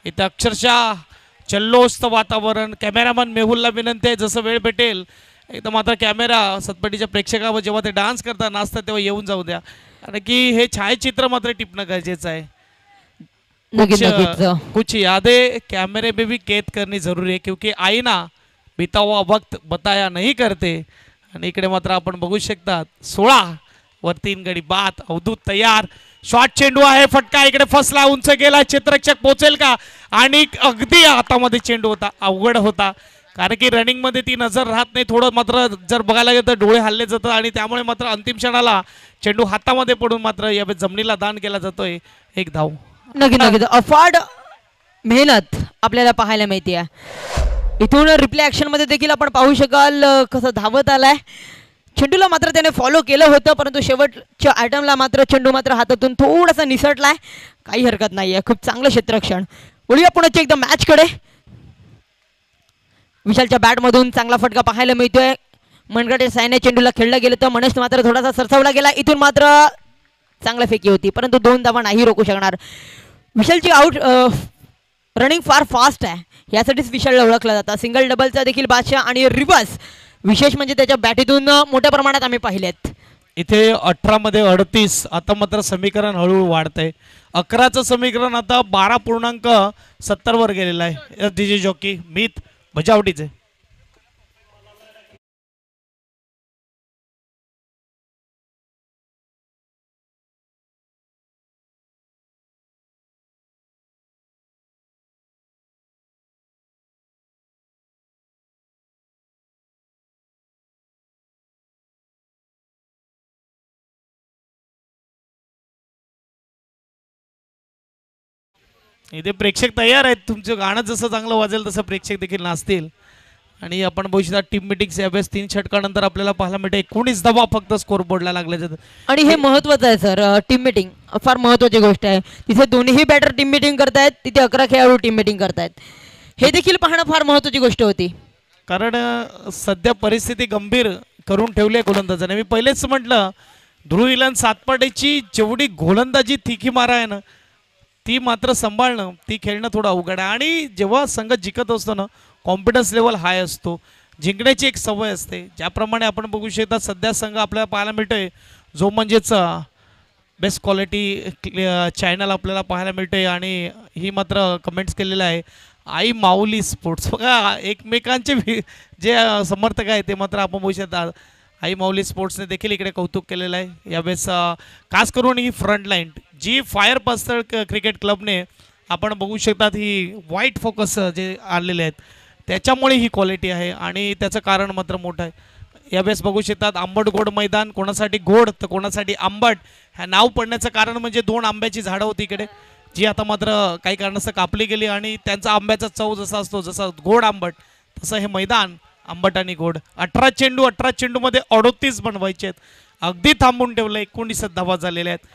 इथं अक्षरशः जल्लोषच वातावरण. कॅमेरामन मेहुलला विनंती आहे जसं वेळ भेटेल एकदम मात्र कॅमेरा सतपटीच्या प्रेक्षकावर जेव्हा ते डान्स करतात नाचतात तेव्हा येऊन जाऊ द्या. कारण की हे छायाचित्र मात्र टिपणं गरजेचं आहे. कुछ यादें कैमरे में भी कैद करनी जरूरी है क्योंकि आईना बीता हुआ वक्त बताया नहीं करते. आणि इकडे मात्र आपण बघू शकतात 16 वर 3 गडी बाद. अवधूत तयार, शॉर्ट चेंडू आहे, फटका इकडे फसला, उंच गेला, क्षेत्ररक्षक पोहोचेल का? आणि अगदी हातामध्ये चेंडू होता, अवघड होता, कारण की रनिंग मध्ये ती नजर राहत नाही. थोडं मात्र जर बघायला गेलं तर डोळे हल्ले जातात आणि त्यामुळे मात्र अंतिम क्षणाला चेंडू हातामध्ये पडून मात्र या जमिनीला दान केला जातोय. एक धाव. नक्की नक्की अफाट मेहनत आपल्याला पाहायला मिळते. इथून रिप्ले ऍक्शन मध्ये देखील आपण पाहू शकाल कसं धावत आलाय. चेंडूला मात्र त्याने फॉलो केलं होतं, परंतु शेवटच्या आयटमला मात्र चेंडू मात्र हातातून थोडासा निसटलाय. काही हरकत नाहीये, खूप चांगलं क्षेत्ररक्षण. बोलूया पुन्हा एकदा मॅचकडे. विशालच्या बॅटमधून चांगला फटका पाहायला मिळतोय. मनगटे सायने चेंडूला खेळला गेलं तर मनेश मात्र थोडासा सरसावला गेला. इथून मात्र चांगला फेकी होती, परंतु 2 धावा नाही रोखू शकणार. विशालची आउट रनिंग फार फास्ट आहे, यासाठीच विशालला ओळखलं जातं. सिंगल डबलचा देखील बादशाह आणि रिव्हर्स विशेष म्हणजे त्याच्या बॅटीतून मोठ्या प्रमाणात आम्ही पाहिलेत. इथे 18 मध्ये 38. आता मात्र समीकरण हळूहळू वाढतंय. 11चं समीकरण आता 12.70 वर गेलेलं आहे. डीजे जॉकी मीत बजावटीचे. इथे प्रेक्षक तयार आहेत. तुमचं गाणं जसं चांगलं वाजेल तसं प्रेक्षक देखील नाचतील. आणि आपण बघू शकता टीम मिटिंग यावेळेस 3 षटकानंतर आपल्याला पाहायला मिळते 19 धावा फक्त स्कोर बोर्डला लागले जातात. आणि हे महत्वाचं आहे सर. टीम मिटिंग फार महत्वाची गोष्ट आहे. तिथे दोन्ही बॅटर टीम मिटिंग करतायत, तिथे 11 खेळाडू टीम मिटिंग करतायत. हे देखील पाहणं फार महत्वाची गोष्ट होती, कारण सध्या परिस्थिती गंभीर करून ठेवली आहे गोलंदाजाने. मी पहिलेच म्हटलं ध्रुव इलन सातपाटेची जेवढी गोलंदाजी तिखी मारा आहे ना, ती मात्र सांभाळणं, ती खेळणं थोडं अवघड आहे. आणि जेव्हा संघ जिंकत असतो ना, कॉन्फिडन्स लेवल हाय असतो, जिंकण्याची एक सवय असते. ज्याप्रमाणे आपण बघू शकता सध्या संघ आपल्याला पाहायला मिळतोय जो म्हणजेच बेस्ट क्वालिटी चॅनल आपल्याला पाहायला मिळतोय. आणि ही मात्र कमेंट्स केलेलं आहे आई माऊली स्पोर्ट्स. बघा एकमेकांचे जे समर्थक आहे ते मात्र आपण बघू शकता आई माऊली स्पोर्ट्सने देखील इकडे कौतुक केलेलं आहे. यावेळेस खास करून ही फ्रंट लाईन जी फायर पास्तळ क्रिकेट क्लबने आपण बघू शकतात ही वाईट फोकस जे आणलेले आहेत त्याच्यामुळे ही क्वालिटी आहे आणि त्याचं कारण मात्र मोठं आहे. यावेळेस बघू शकतात आंबट गोड मैदान, कोणासाठी गोड तर कोणासाठी आंबट. ह्या नाव पडण्याचं कारण म्हणजे 2 आंब्याची झाडं होती इकडे, जी आता मात्र काही कारणास्तव कापली गेली आणि त्यांचा आंब्याचा चव जसा असतो, जसा गोड आंबट, तसं हे मैदान आंबट आणि गोड. 18 चेंडूमध्ये 38 बनवायचे आहेत. अगदी थांबून ठेवलं. 19 धावा झालेल्या आहेत.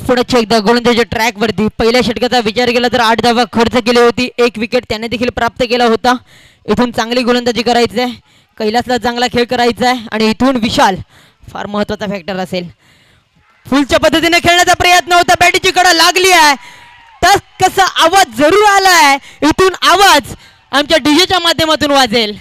पुढच्या एकदा गोलंदाजीच्या ट्रॅक वरती पहिल्या षटकाचा विचार केला तर 8 धावा खर्च केली होती. 1 विकेट त्याने देखील प्राप्त केला होता. इथून चांगली गोलंदाजी करायची आहे, कैलासला चांगला खेळ करायचा आहे आणि इथून विशाल फार महत्वाचा फॅक्टर असेल. फुलच्या पद्धतीने खेळण्याचा प्रयत्न होता, बॅटीची कडा लागली आहे, तर कसा आवाज जरूर आलाय. इथून आवाज आमच्या डीजेच्या माध्यमातून वाजेल.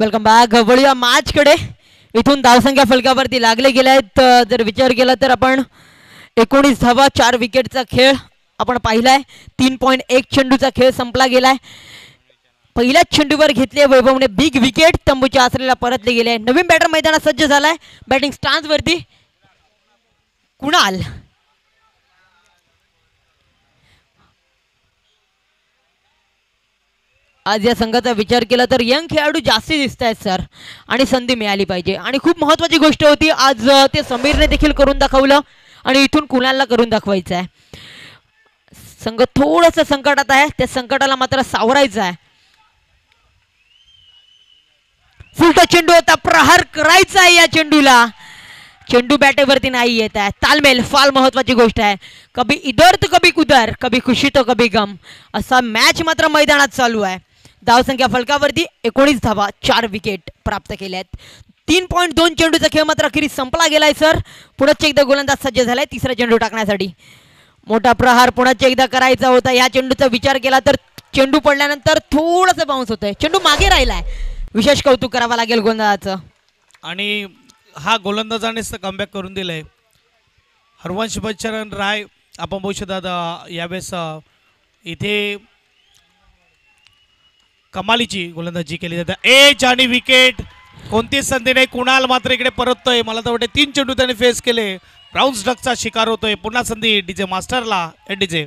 Welcome back. वळूया मॅच कडे. इथून धावसंख्या फलकावरती लागले गेले आहेत. जर विचार केला तर आपण 19 धावा 4 विकेटचा खेळ आपण पाहिलाय. 3.1 चेंडूचा खेळ संपला गेलाय. पहिल्याच चेंडूवर घेतले वैभवने बिग विकेट. तंबूच्या आसरेला परतले गेले. नवीन बॅटर मैदानात सज्ज झालाय. बॅटिंग स्टान्स वरती कुणाल. आज या संघाचा विचार केला तर यंग खेळाडू जास्ती दिसत आहेत सर, आणि संधी मिळाली पाहिजे. आणि खूप महत्वाची गोष्ट होती आज ते समीरने देखील करून दाखवलं आणि इथून कुणालला करून दाखवायचं आहे. संघ थोडंसं संकटात आहे, त्या संकटाला मात्र सावरायचं आहे. फुलटा चेंडू होता, प्रहार करायचा आहे या चेंडूला. चेंडू बॅटेवरती नाही येत आहे. तालमेल फार महत्वाची गोष्ट आहे. कभी इधर तो कभी उधर, कभी खुशी तो कभी गम, असा मॅच मात्र मैदानात चालू आहे. धावसंख्या फलकावरती 19 धावा 4 विकेट प्राप्त केल्या आहेत. 3.2 चेंडूचा खेळ मात्र अखेरी संपला गेलाय सर. पुढे एकदा गोलंदाज सज्ज झालाय तिसरा चेंडू टाकण्यासाठी. मोठा प्रहार पुन्हा एकदा करायचा होता. या चेंडूचा विचार केला तर चेंडू पडल्यानंतर थोडंसं बाउन्स होतंय. चेंडू मागे राहिलाय. विशेष कौतुक करावं लागेल गोलंदाजाचं. आणि हा गोलंदाजानेच कमबॅक करून दिलंय. हरवंश बच्चन राय आपण बघू शकता यावेळेस इथे कमालीची गोलंदाजी केली जाते. एच आणि विकेट. कोणतीच संधी नाही. कुणाल मात्र इकडे परततोय. मला तर वाटते 3 चेंडू त्याने फेस केले. ब्राउन्स डकचा शिकार होतोय. पुन्हा संधी डीजे मास्टरला. डीजे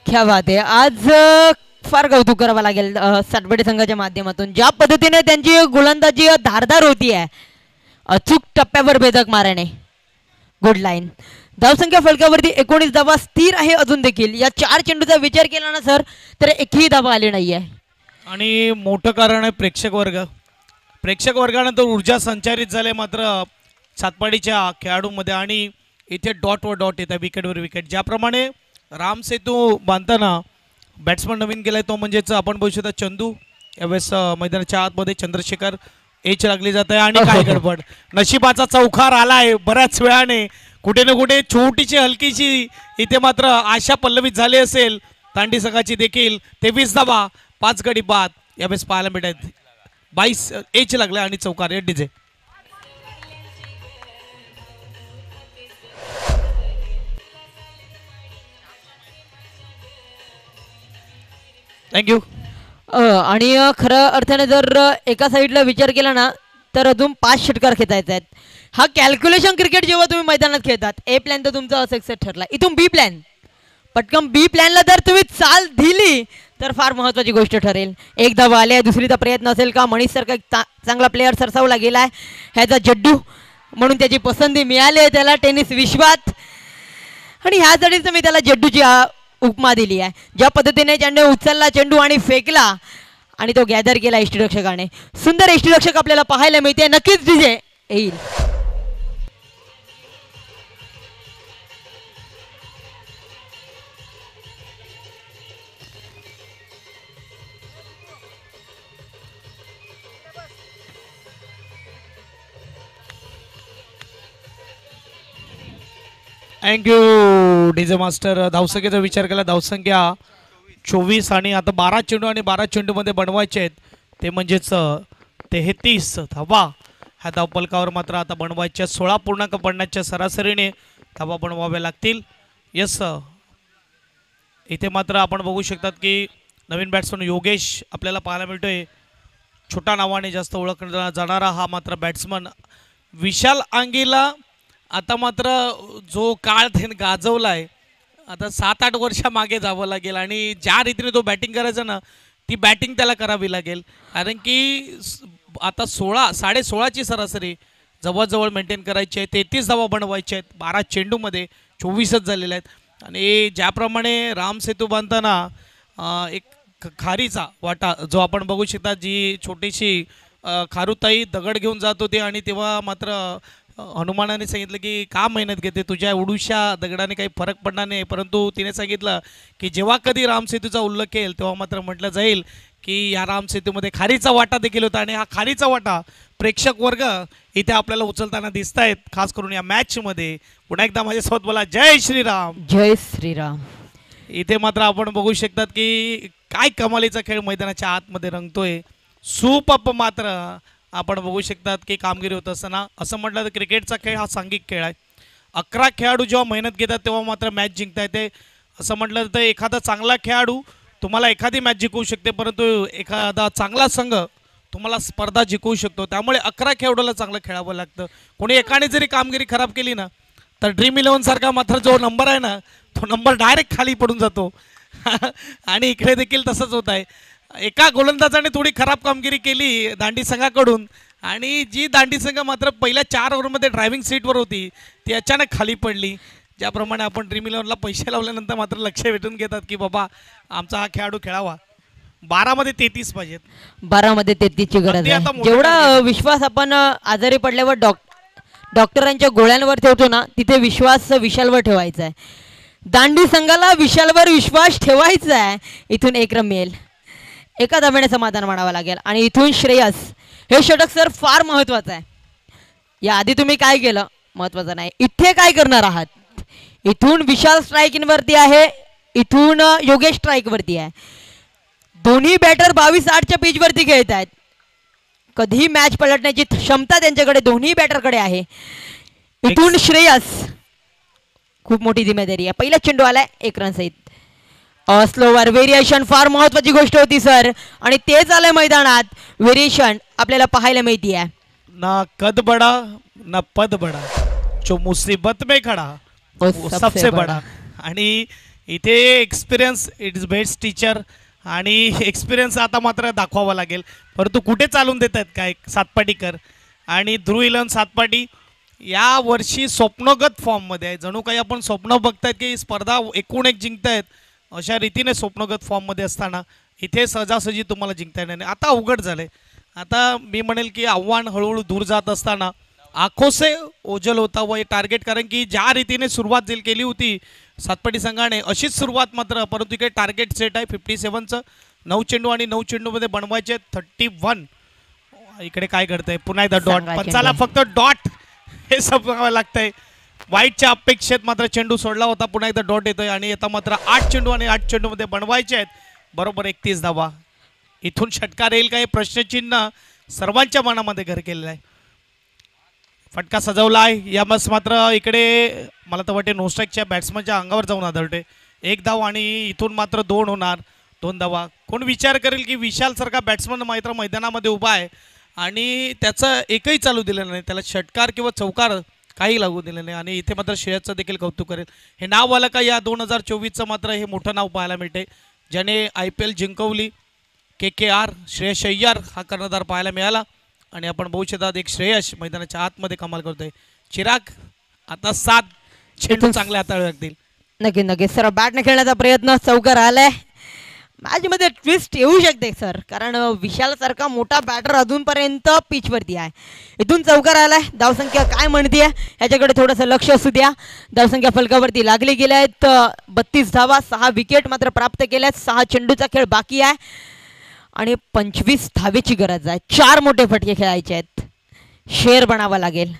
क्या बात आहे. आज फार कौतुक करावं लागेल सातबडे संघाच्या माध्यमातून. ज्या पद्धतीने त्यांची गोलंदाजी धारदार होती आहे. अचूक टप्प्यावर भेदक माराने. Good line. धावसंख्या फलकावरती 19 धावा स्थिर आहे अजून देखील. या 4 चेंडूचा विचार केला ना सर तर एकही धावा आली नाहीये. आणि मोठं कारण आहे प्रेक्षक वर्ग. प्रेक्षक वर्गानंतर ऊर्जा संचारित झाले मात्र सातपाडीच्या खेळाडूंमध्ये. आणि इथे डॉटवर डॉट येत आहे. विकेटवर विकेट. ज्याप्रमाणे राम सेतू बांधताना बॅट्समन नवीन केलाय तो म्हणजेच आपण बघू शकता चंदू. यावेळेस मैदानाच्या आतमध्ये चंद्रशेखर एच लागली जात आहे. आणि काय गडबड. नशिबाचा चौकार आलाय बऱ्याच वेळाने. कुठे ना कुठे छोटीशी हलकीशी इथे मात्र आशा पल्लवित झाली असेल दांडी संघाची देखील. 23 धावा 5 गडी बाद यावेळेस पाहायला मिळत आहेत. 22 एच लागला आणि चौकार. DJ thank you. आणि खरं अर्थाने जर एका साईडला विचार केला ना तर अजून 5 षटकार खेळायचे आहेत. हा कॅल्क्युलेशन क्रिकेट जेव्हा तुम्ही मैदानात खेळतात ए प्लॅन तर तुमचा सक्सेस ठरला. इथून बी प्लॅन. पटकन बी प्लॅनला जर तुम्ही चाल दिली तर फार महत्त्वाची गोष्ट ठरेल. एक धावा आली आहे. दुसरीचा प्रयत्न असेल का. मनीष सारखा चांगला प्लेअर सरसावला गेला आहे. ह्याचा जड्डू म्हणून त्याची पसंती मिळाली आहे त्याला टेनिस विश्वात. आणि ह्यासाठीच मी त्याला जड्डूची उपमा दिली आहे. ज्या पद्धतीने त्याने उचलला चेंडू आणि फेकला आणि तो गॅदर केला यष्टीरक्षकाने. सुंदर यष्टीरक्षक आपल्याला पाहायला मिळते. नक्कीच डीजे येईल. Thank you DJ master. धावसंख्येचा विचार केला. धावसंख्या 24 आणि आता 12 चेंडू आणि 12 चेंडूमध्ये बनवायचे आहेत ते म्हणजेच 33 धावा. ह्या धावपलकावर मात्र आता बनवायच्या 16.50च्या सरासरीने धावा बनवाव्या लागतील. यस इथे मात्र आपण बघू शकतात की नवीन बॅट्समन योगेश आपल्याला पाहायला मिळतोय. छोटा नावाने जास्त ओळखला जाणारा हा मात्र बॅट्समन. विशाल आंगीला आता मात्र जो काळ त्याने गाजवला आहे आता 7-8 वर्षामागे जावं लागेल. आणि ज्या रीतीने तो बॅटिंग करायचा ना ती बॅटिंग त्याला करावी लागेल. कारण की आता 16.5ची सरासरी जवळजवळ मेंटेन करायची आहे. 33 धावा बनवायच्या आहेत. 12 चेंडूमध्ये 24च झालेल्या आहेत. आणि ज्याप्रमाणे राम सेतू बांधताना एक खारीचा वाटा जो आपण बघू शकता जी छोटीशी खारुताई दगड घेऊन जात होती आणि तेव्हा मात्र हनुमानाने सांगितलं की का मेहनत घेते तुझ्या उडूशा दगडाने काही फरक पडणार नाही. परंतु तिने सांगितलं की जेव्हा कधी रामसेतूचा उल्लेख येईल तेव्हा मात्र म्हटलं जाईल की या रामसेतूमध्ये खारीचा वाटा देखील होता. आणि हा खारीचा वाटा प्रेक्षक वर्ग इथे आपल्याला उचलताना दिसत आहेत. खास करून या मॅचमध्ये. पुन्हा एकदा माझ्यासोबत बोला जय श्रीराम. जय श्रीराम. इथे मात्र आपण बघू शकतात की काय कमालीचा खेळ मैदानाच्या आतमध्ये रंगतोय. सुप मात्र आपण बघू शकतात की कामगिरी होत असताना. असं म्हटलं तर क्रिकेटचा खेळ हा सांघिक खेळ आहे. 11 खेळाडू जेव्हा मेहनत घेतात तेव्हा मात्र मॅच जिंकता येते. असं म्हटलं तर एखादा चांगला खेळाडू तुम्हाला एखादी मॅच जिंकवू शकते परंतु एखादा चांगला संघ तुम्हाला स्पर्धा जिंकवू शकतो. त्यामुळे 11 खेळाडूला चांगलं खेळावं लागतं. कोणी एकाने जरी कामगिरी खराब केली ना तर ड्रीम 11 सारखा मात्र जो नंबर आहे ना तो नंबर डायरेक्ट खाली पडून जातो. आणि इकडे देखील तसंच होत आहे. एका गोलंदाजाने थोडी खराब कामगिरी केली दांडी संघाकडून आणि जी दांडी संघ मात्र पहिल्या 4 ओव्हरमध्ये ड्रायव्हिंग सीटवर होती ती अचानक खाली पडली. ज्याप्रमाणे आपण ड्रीम 11ला पैसे लावल्यानंतर मात्र लक्ष वेधून घेतात की बाबा आमचा हा खेळाडू खेळावा. 12 मध्ये 33 पाहिजेत. 12 मध्ये 33ची गरज अगदी आता आहे. मोठं जेवढा target. विश्वास आपण आजारी पडल्यावर डॉक्टरांच्या गोळ्यांवर ठेवतो ना, तिथे विश्वास विशालवर ठेवायचा आहे. दांडी संघाला विशालवर विश्वास ठेवायचा आहे. इथून एक रन मिळेल, एका धाब्याने समाधान मानावं लागेल. आणि इथून श्रेयस, हे षटक सर फार महत्वाचं आहे. या आधी तुम्ही काय केलं महत्वाचं नाही, इथे काय करणार आहात. इथून विशाल स्ट्राईक वरती आहे, इथून योगेश स्ट्राईक वरती आहे. दोन्ही बॅटर 22-8च्या पिच वरती खेळत आहेत. कधीही मॅच पलटण्याची क्षमता त्यांच्याकडे दोन्ही बॅटरकडे आहे. इथून श्रेयस, खूप मोठी जिम्मेदारी आहे. पहिला चेंडू आलाय 1 रन सहित. स्लोवर व्हेरिएशन फार महत्वाची गोष्ट होती सर, आणि तेच आलंय मैदानात. व्हेरिएशन आपल्याला पाहायला मिळते आहे. ना कद बडा ना पद बडा, जो मुसीबत में खडा वो वो सबसे बडा. आणि इथे experience it is best teacher, आणि एक्सपिरियन्स आता मात्र दाखवावा लागेल. परंतु कुठे चालून देत आहेत काय सातपाटीकर. आणि ध्रुव इलन सातपाटी या वर्षी स्वप्नगत फॉर्ममध्ये आहे. जणू काही आपण स्वप्न बघतायत की स्पर्धा एकूण एक जिंकतायत, अशा रीतीने स्वप्नगत फॉर्ममध्ये असताना इथे सहजासहजी तुम्हाला जिंकता येणार नाही. आता अवघड झालं आहे. आता मी म्हणेल की आव्हान हळूहळू दूर जात असताना आंखों से ओझल होता व हे टार्गेट, कारण की ज्या रीतीने सुरुवात केली होती सातपाटी संघाने अशीच सुरुवात मात्र, परंतु इकडे टार्गेट सेट आहे 57चं. 9 चेंडू आणि 9 चेंडूमध्ये बनवायचे 31. इकडे काय घडतंय, पुन्हा एकदा डॉट. पंचाला फक्त डॉट हे समजावं लागतंय. वाईटच्या अपेक्षेत मात्र चेंडू सोडला होता, पुन्हा एकदा डॉट येतोय. आणि आता मात्र 8 चेंडू आणि 8 चेंडूमध्ये बनवायचे आहेत बरोबर 31 धावा. इथून षटकार येईल का हे प्रश्नचिन्ह सर्वांच्या मनामध्ये घर केलेलं आहे. फटका सजवला आहे यामस मात्र इकडे मला तर वाटते नोस्ट्राईकच्या बॅट्समनच्या अंगावर जाऊन आदळते. 1 धाव आणि इथून मात्र 2 होणार, 2 धावा. कोण विचार करेल की विशाल सारखा बॅट्समन मात्र मैदानामध्ये उभा आहे आणि त्याचं एकही चालू दिलेलं नाही, त्याला षटकार किंवा चौकार काही लागू दिले नाही. आणि इथे मात्र श्रेयसचं देखील कौतुक करेल. हे नाव आलं का या 2024चं मात्र हे मोठं नाव पाहायला मिळते, ज्याने IPL जिंकवली. KKR श्रेयस अय्यर हा कर्णधार पाहायला मिळाला. आणि आपण बघू शकतात एक श्रेयस मैदानाच्या आतमध्ये कमाल करतोय. चिराग आता 7 चेंडू चांगले हाताळले लागतील. नक्की नक्की सर, बॅटने खेळण्याचा प्रयत्न, चौकार आलाय. माझ्यामध्ये ट्विस्ट येऊ शकते सर, कारण विशाल सारखा मोठा बॅटर अजूनपर्यंत पिचवरती आहे. इथून चौकार आलाय. धावसंख्या काय म्हणते ह्याच्याकडे थोडंसं लक्ष असू द्या. धावसंख्या फलकावरती लागली गेल्या आहेत. 32 धावा, 6 विकेट मात्र प्राप्त केल्या आहेत. 6 चेंडूचा खेळ बाकी आहे आणि 25 धावेची गरज आहे. 4 मोठे फटके खेळायचे आहेत. शेर बनावा लागेल.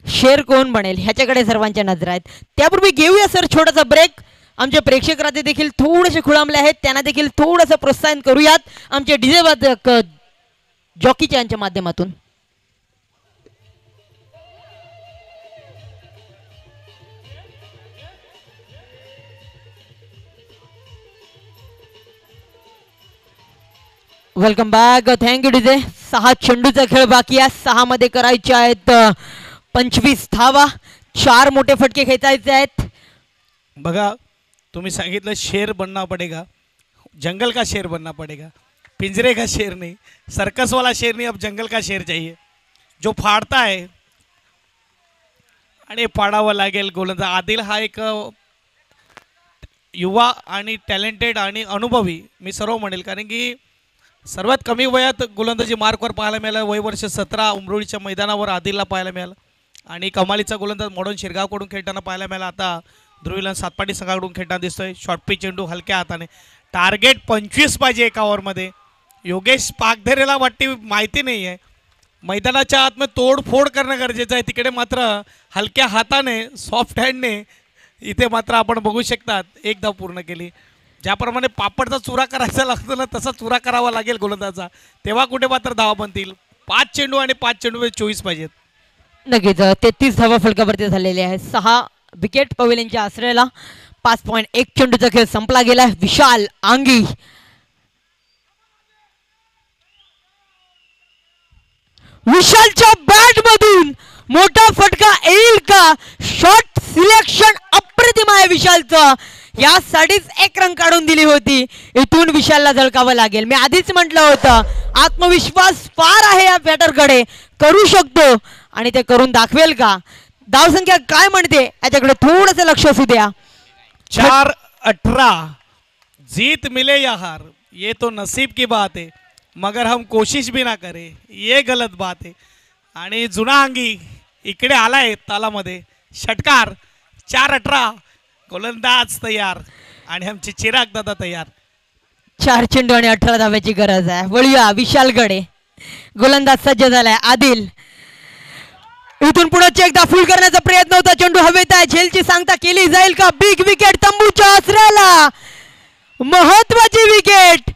शेर कोण बनेल ह्याच्याकडे सर्वांच्या नजर आहेत. त्यापूर्वी घेऊया सर छोटासा ब्रेक. आमचे प्रेक्षक राहते देखील थोडेसे खुळंबले आहेत, त्यांना देखील थोडंसं प्रोत्साहन करूयात आमचे डीजे वादक जॉकीच्या यांच्या माध्यमातून. Welcome back, thank you DJ. 6 चेंडूचा खेळ बाकी आहे. 6 मध्ये करायचे आहेत 25 धावा. 4 मोठे फटके खेचायचे आहेत. बघा तुम्ही सांगितलं शेर बनना पडेगा, जंगल का शेर बनना पडेगा, पिंजरे का शेर नहीं, सर्कस वाला शेर नहीं, अब जंगल का शेर चाहिए जो फाड़ता है. आणि फाडावं लागेल. गोलंदाज आदिल हा एक युवा आणि टॅलेंटेड आणि अनुभवी मी सर्व म्हणेल, कारण की सर्वात कमी वयात गोलंदाजी मार्कवर पाहायला मिळाला. वय वर्ष 17 उमरोळीच्या मैदानावर आदिलला पाहायला मिळाला. आणि कमालीचा गोलंदाज मोडून शिरगावकडून खेळताना पाहायला मिळाला. आता ध्रुवीला सातपाटी संघाकडून खेळताना दिसतोय. शॉर्ट पिच चेंडू हलक्या हाताने. टार्गेट 25 पाहिजे एका ओव्हरमध्ये. योगेश पागधरेला वाटते माहिती नाही आहे, मैदानाच्या आतमध्ये तोडफोड करणं गरजेचं आहे. तिकडे मात्र हलक्या हाताने सॉफ्ट हँडने इथे मात्र आपण बघू शकतात 1 धाव पूर्ण केली. ज्याप्रमाणे पापडचा चुरा करायचा लागतो ना तसा चुरा करावा लागेल गोलंदाजा, तेव्हा कुठे मात्र धावा बनतील. 5 चेंडू आणि 5 चेंडू 24 पाहिजेत. नक्कीच 33 धावा फलकावरती झालेले आहेत. 6 विकेट पवेलींच्या आश्रयाला. 5.1 चेंडूचा खेळ संपला गेला. विशाल आंगी विशालच्या बॅट मधून मोठा फटका येईल का? शॉट सिलेक्शन अप्रतिम आहे विशालचं. यासाठीच 1 रन काढून दिली होती. इथून विशालला झळकावं लागेल. मी आधीच म्हटलं होतं आत्मविश्वास फार आहे या बॅटरकडे, करू शकतो आणि ते करून दाखवेल का? धावसंख्या काय म्हणते याच्याकडे थोडंसं लक्ष असू द्या. 4-18 जीत मिले या हार ये तो नसीब की बात है, मगर हम कोशिश भी ना करे ये गलत बात है. आणि जुना अंगी इकडे आलाय तालामध्ये. षटकार 4-18. गोलंदाज तयार आणि आमचे चिराग दादा तयार. 4 चेंडू आणि 18 धाव्याची गरज आहे. वळूया विशालकडे. गोलंदाज सज्ज झालाय आदिल. इथून पुढे एकदा फुल करण्याचा प्रयत्न होता. चेंडू हवेत आहे. झेलची सांगता केली जाईल का? बिग विकेट तंबूच्या आसऱ्याला. महत्वाची विकेट.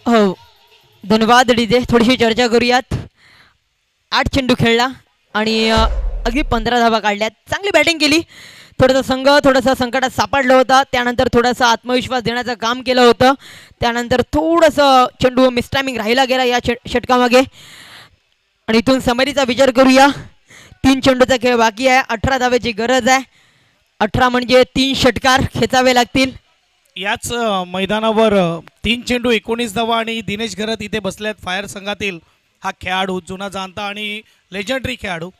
हो धन्यवाद डीजे. थोडीशी चर्चा करूयात. 8 चेंडू खेळला आणि अगदी 15 धावा काढल्यात. चांगली बॅटिंग केली. थोडासा संघ थोडासा संकटात सापडला होता. त्यानंतर थोडासा आत्मविश्वास देण्याचं काम केलं होतं. त्यानंतर थोडंसं चेंडू मिसटायमिंग राहिला गेला या षटकामागे. आणि इथून समरीचा विचार करूया. 3 चेंडूचा खेळ बाकी आहे. 18 धावेची गरज आहे. 18 म्हणजे 3 षटकार खेचावे लागतील. याच मैदानावर 3 चेंडू 19 धावा आणि दिनेश घरत इथे बसल्यात. फायर संघातील हा खेळाडू जुना जाणता आणि लेजंडरी खेळाडू.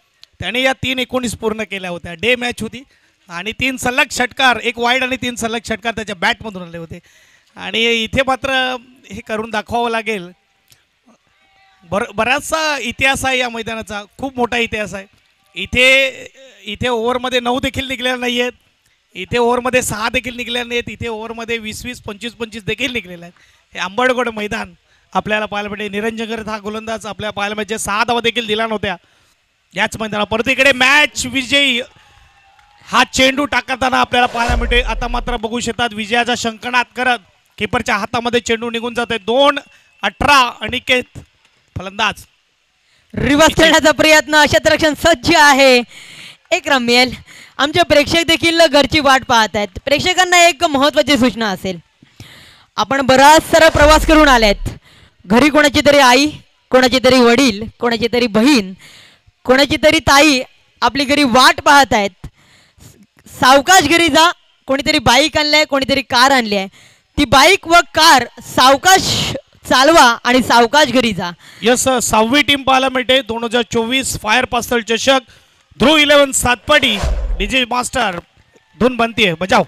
त्याने या 3-19 पूर्ण केल्या होत्या. डे मॅच होती आणि 3 सलग षटकार, 1 वाईड आणि 3 सलग षटकार त्याच्या बॅटमधून आले होते. आणि इथे मात्र हे करून दाखवावं लागेल. बराचसा इतिहास आहे या मैदानाचा. खूप मोठा इतिहास आहे. इथे ओव्हरमध्ये 9 देखील निघलेल्या नाही आहेत. इथे ओव्हरमध्ये 6 देखील निघलेल्या नाहीत. इथे ओव्हरमध्ये 20-20, 25-25 देखील निघलेले आहेत. हे आंबडगोड मैदान आपल्याला पाहायला मिळते. निरंजन घरत हा गोलंदाज आपल्याला पाहायला मिळते. 6 धावा देखील दिल्या नव्हत्या याच मैदानात. परत इकडे मॅच विजयी हा चेंडू टाकताना आपल्याला पाहायला मिळते. आता मात्र बघू शकतात विजयाचा शंखनाद करत किपरच्या हातामध्ये चेंडू निघून जातोय. 2-18 अनिकेत फलंदाज. रिवर्स खेळण्याचा प्रयत्न. क्षेत्ररक्षण सज्ज आहे. एक रमेल. आमचे प्रेक्षक देखील घरची वाट पाहत आहेत. प्रेक्षकांना एक महत्त्वाची सूचना असेल. आपण बराच सारा प्रवास करून आलेत. घरी कोणाची तरी आई, कोणाची तरी वडील, कोणाची तरी बहीण, कोणाची तरी ताई आपली घरी वाट पाहत आहेत. सावकाश घरी जा. कोणीतरी बाईक आणली आहे, कोणीतरी कार आणली आहे. ती बाईक व कार सावकाश चालवा आणि सावकाश घरी जा. यस 6वी टीम पाहायला मिळते. 2024 फायर पास्तळ चषक ध्रुव 11 सातपाडी. डीजे मास्टर धून बनतीये बजाव.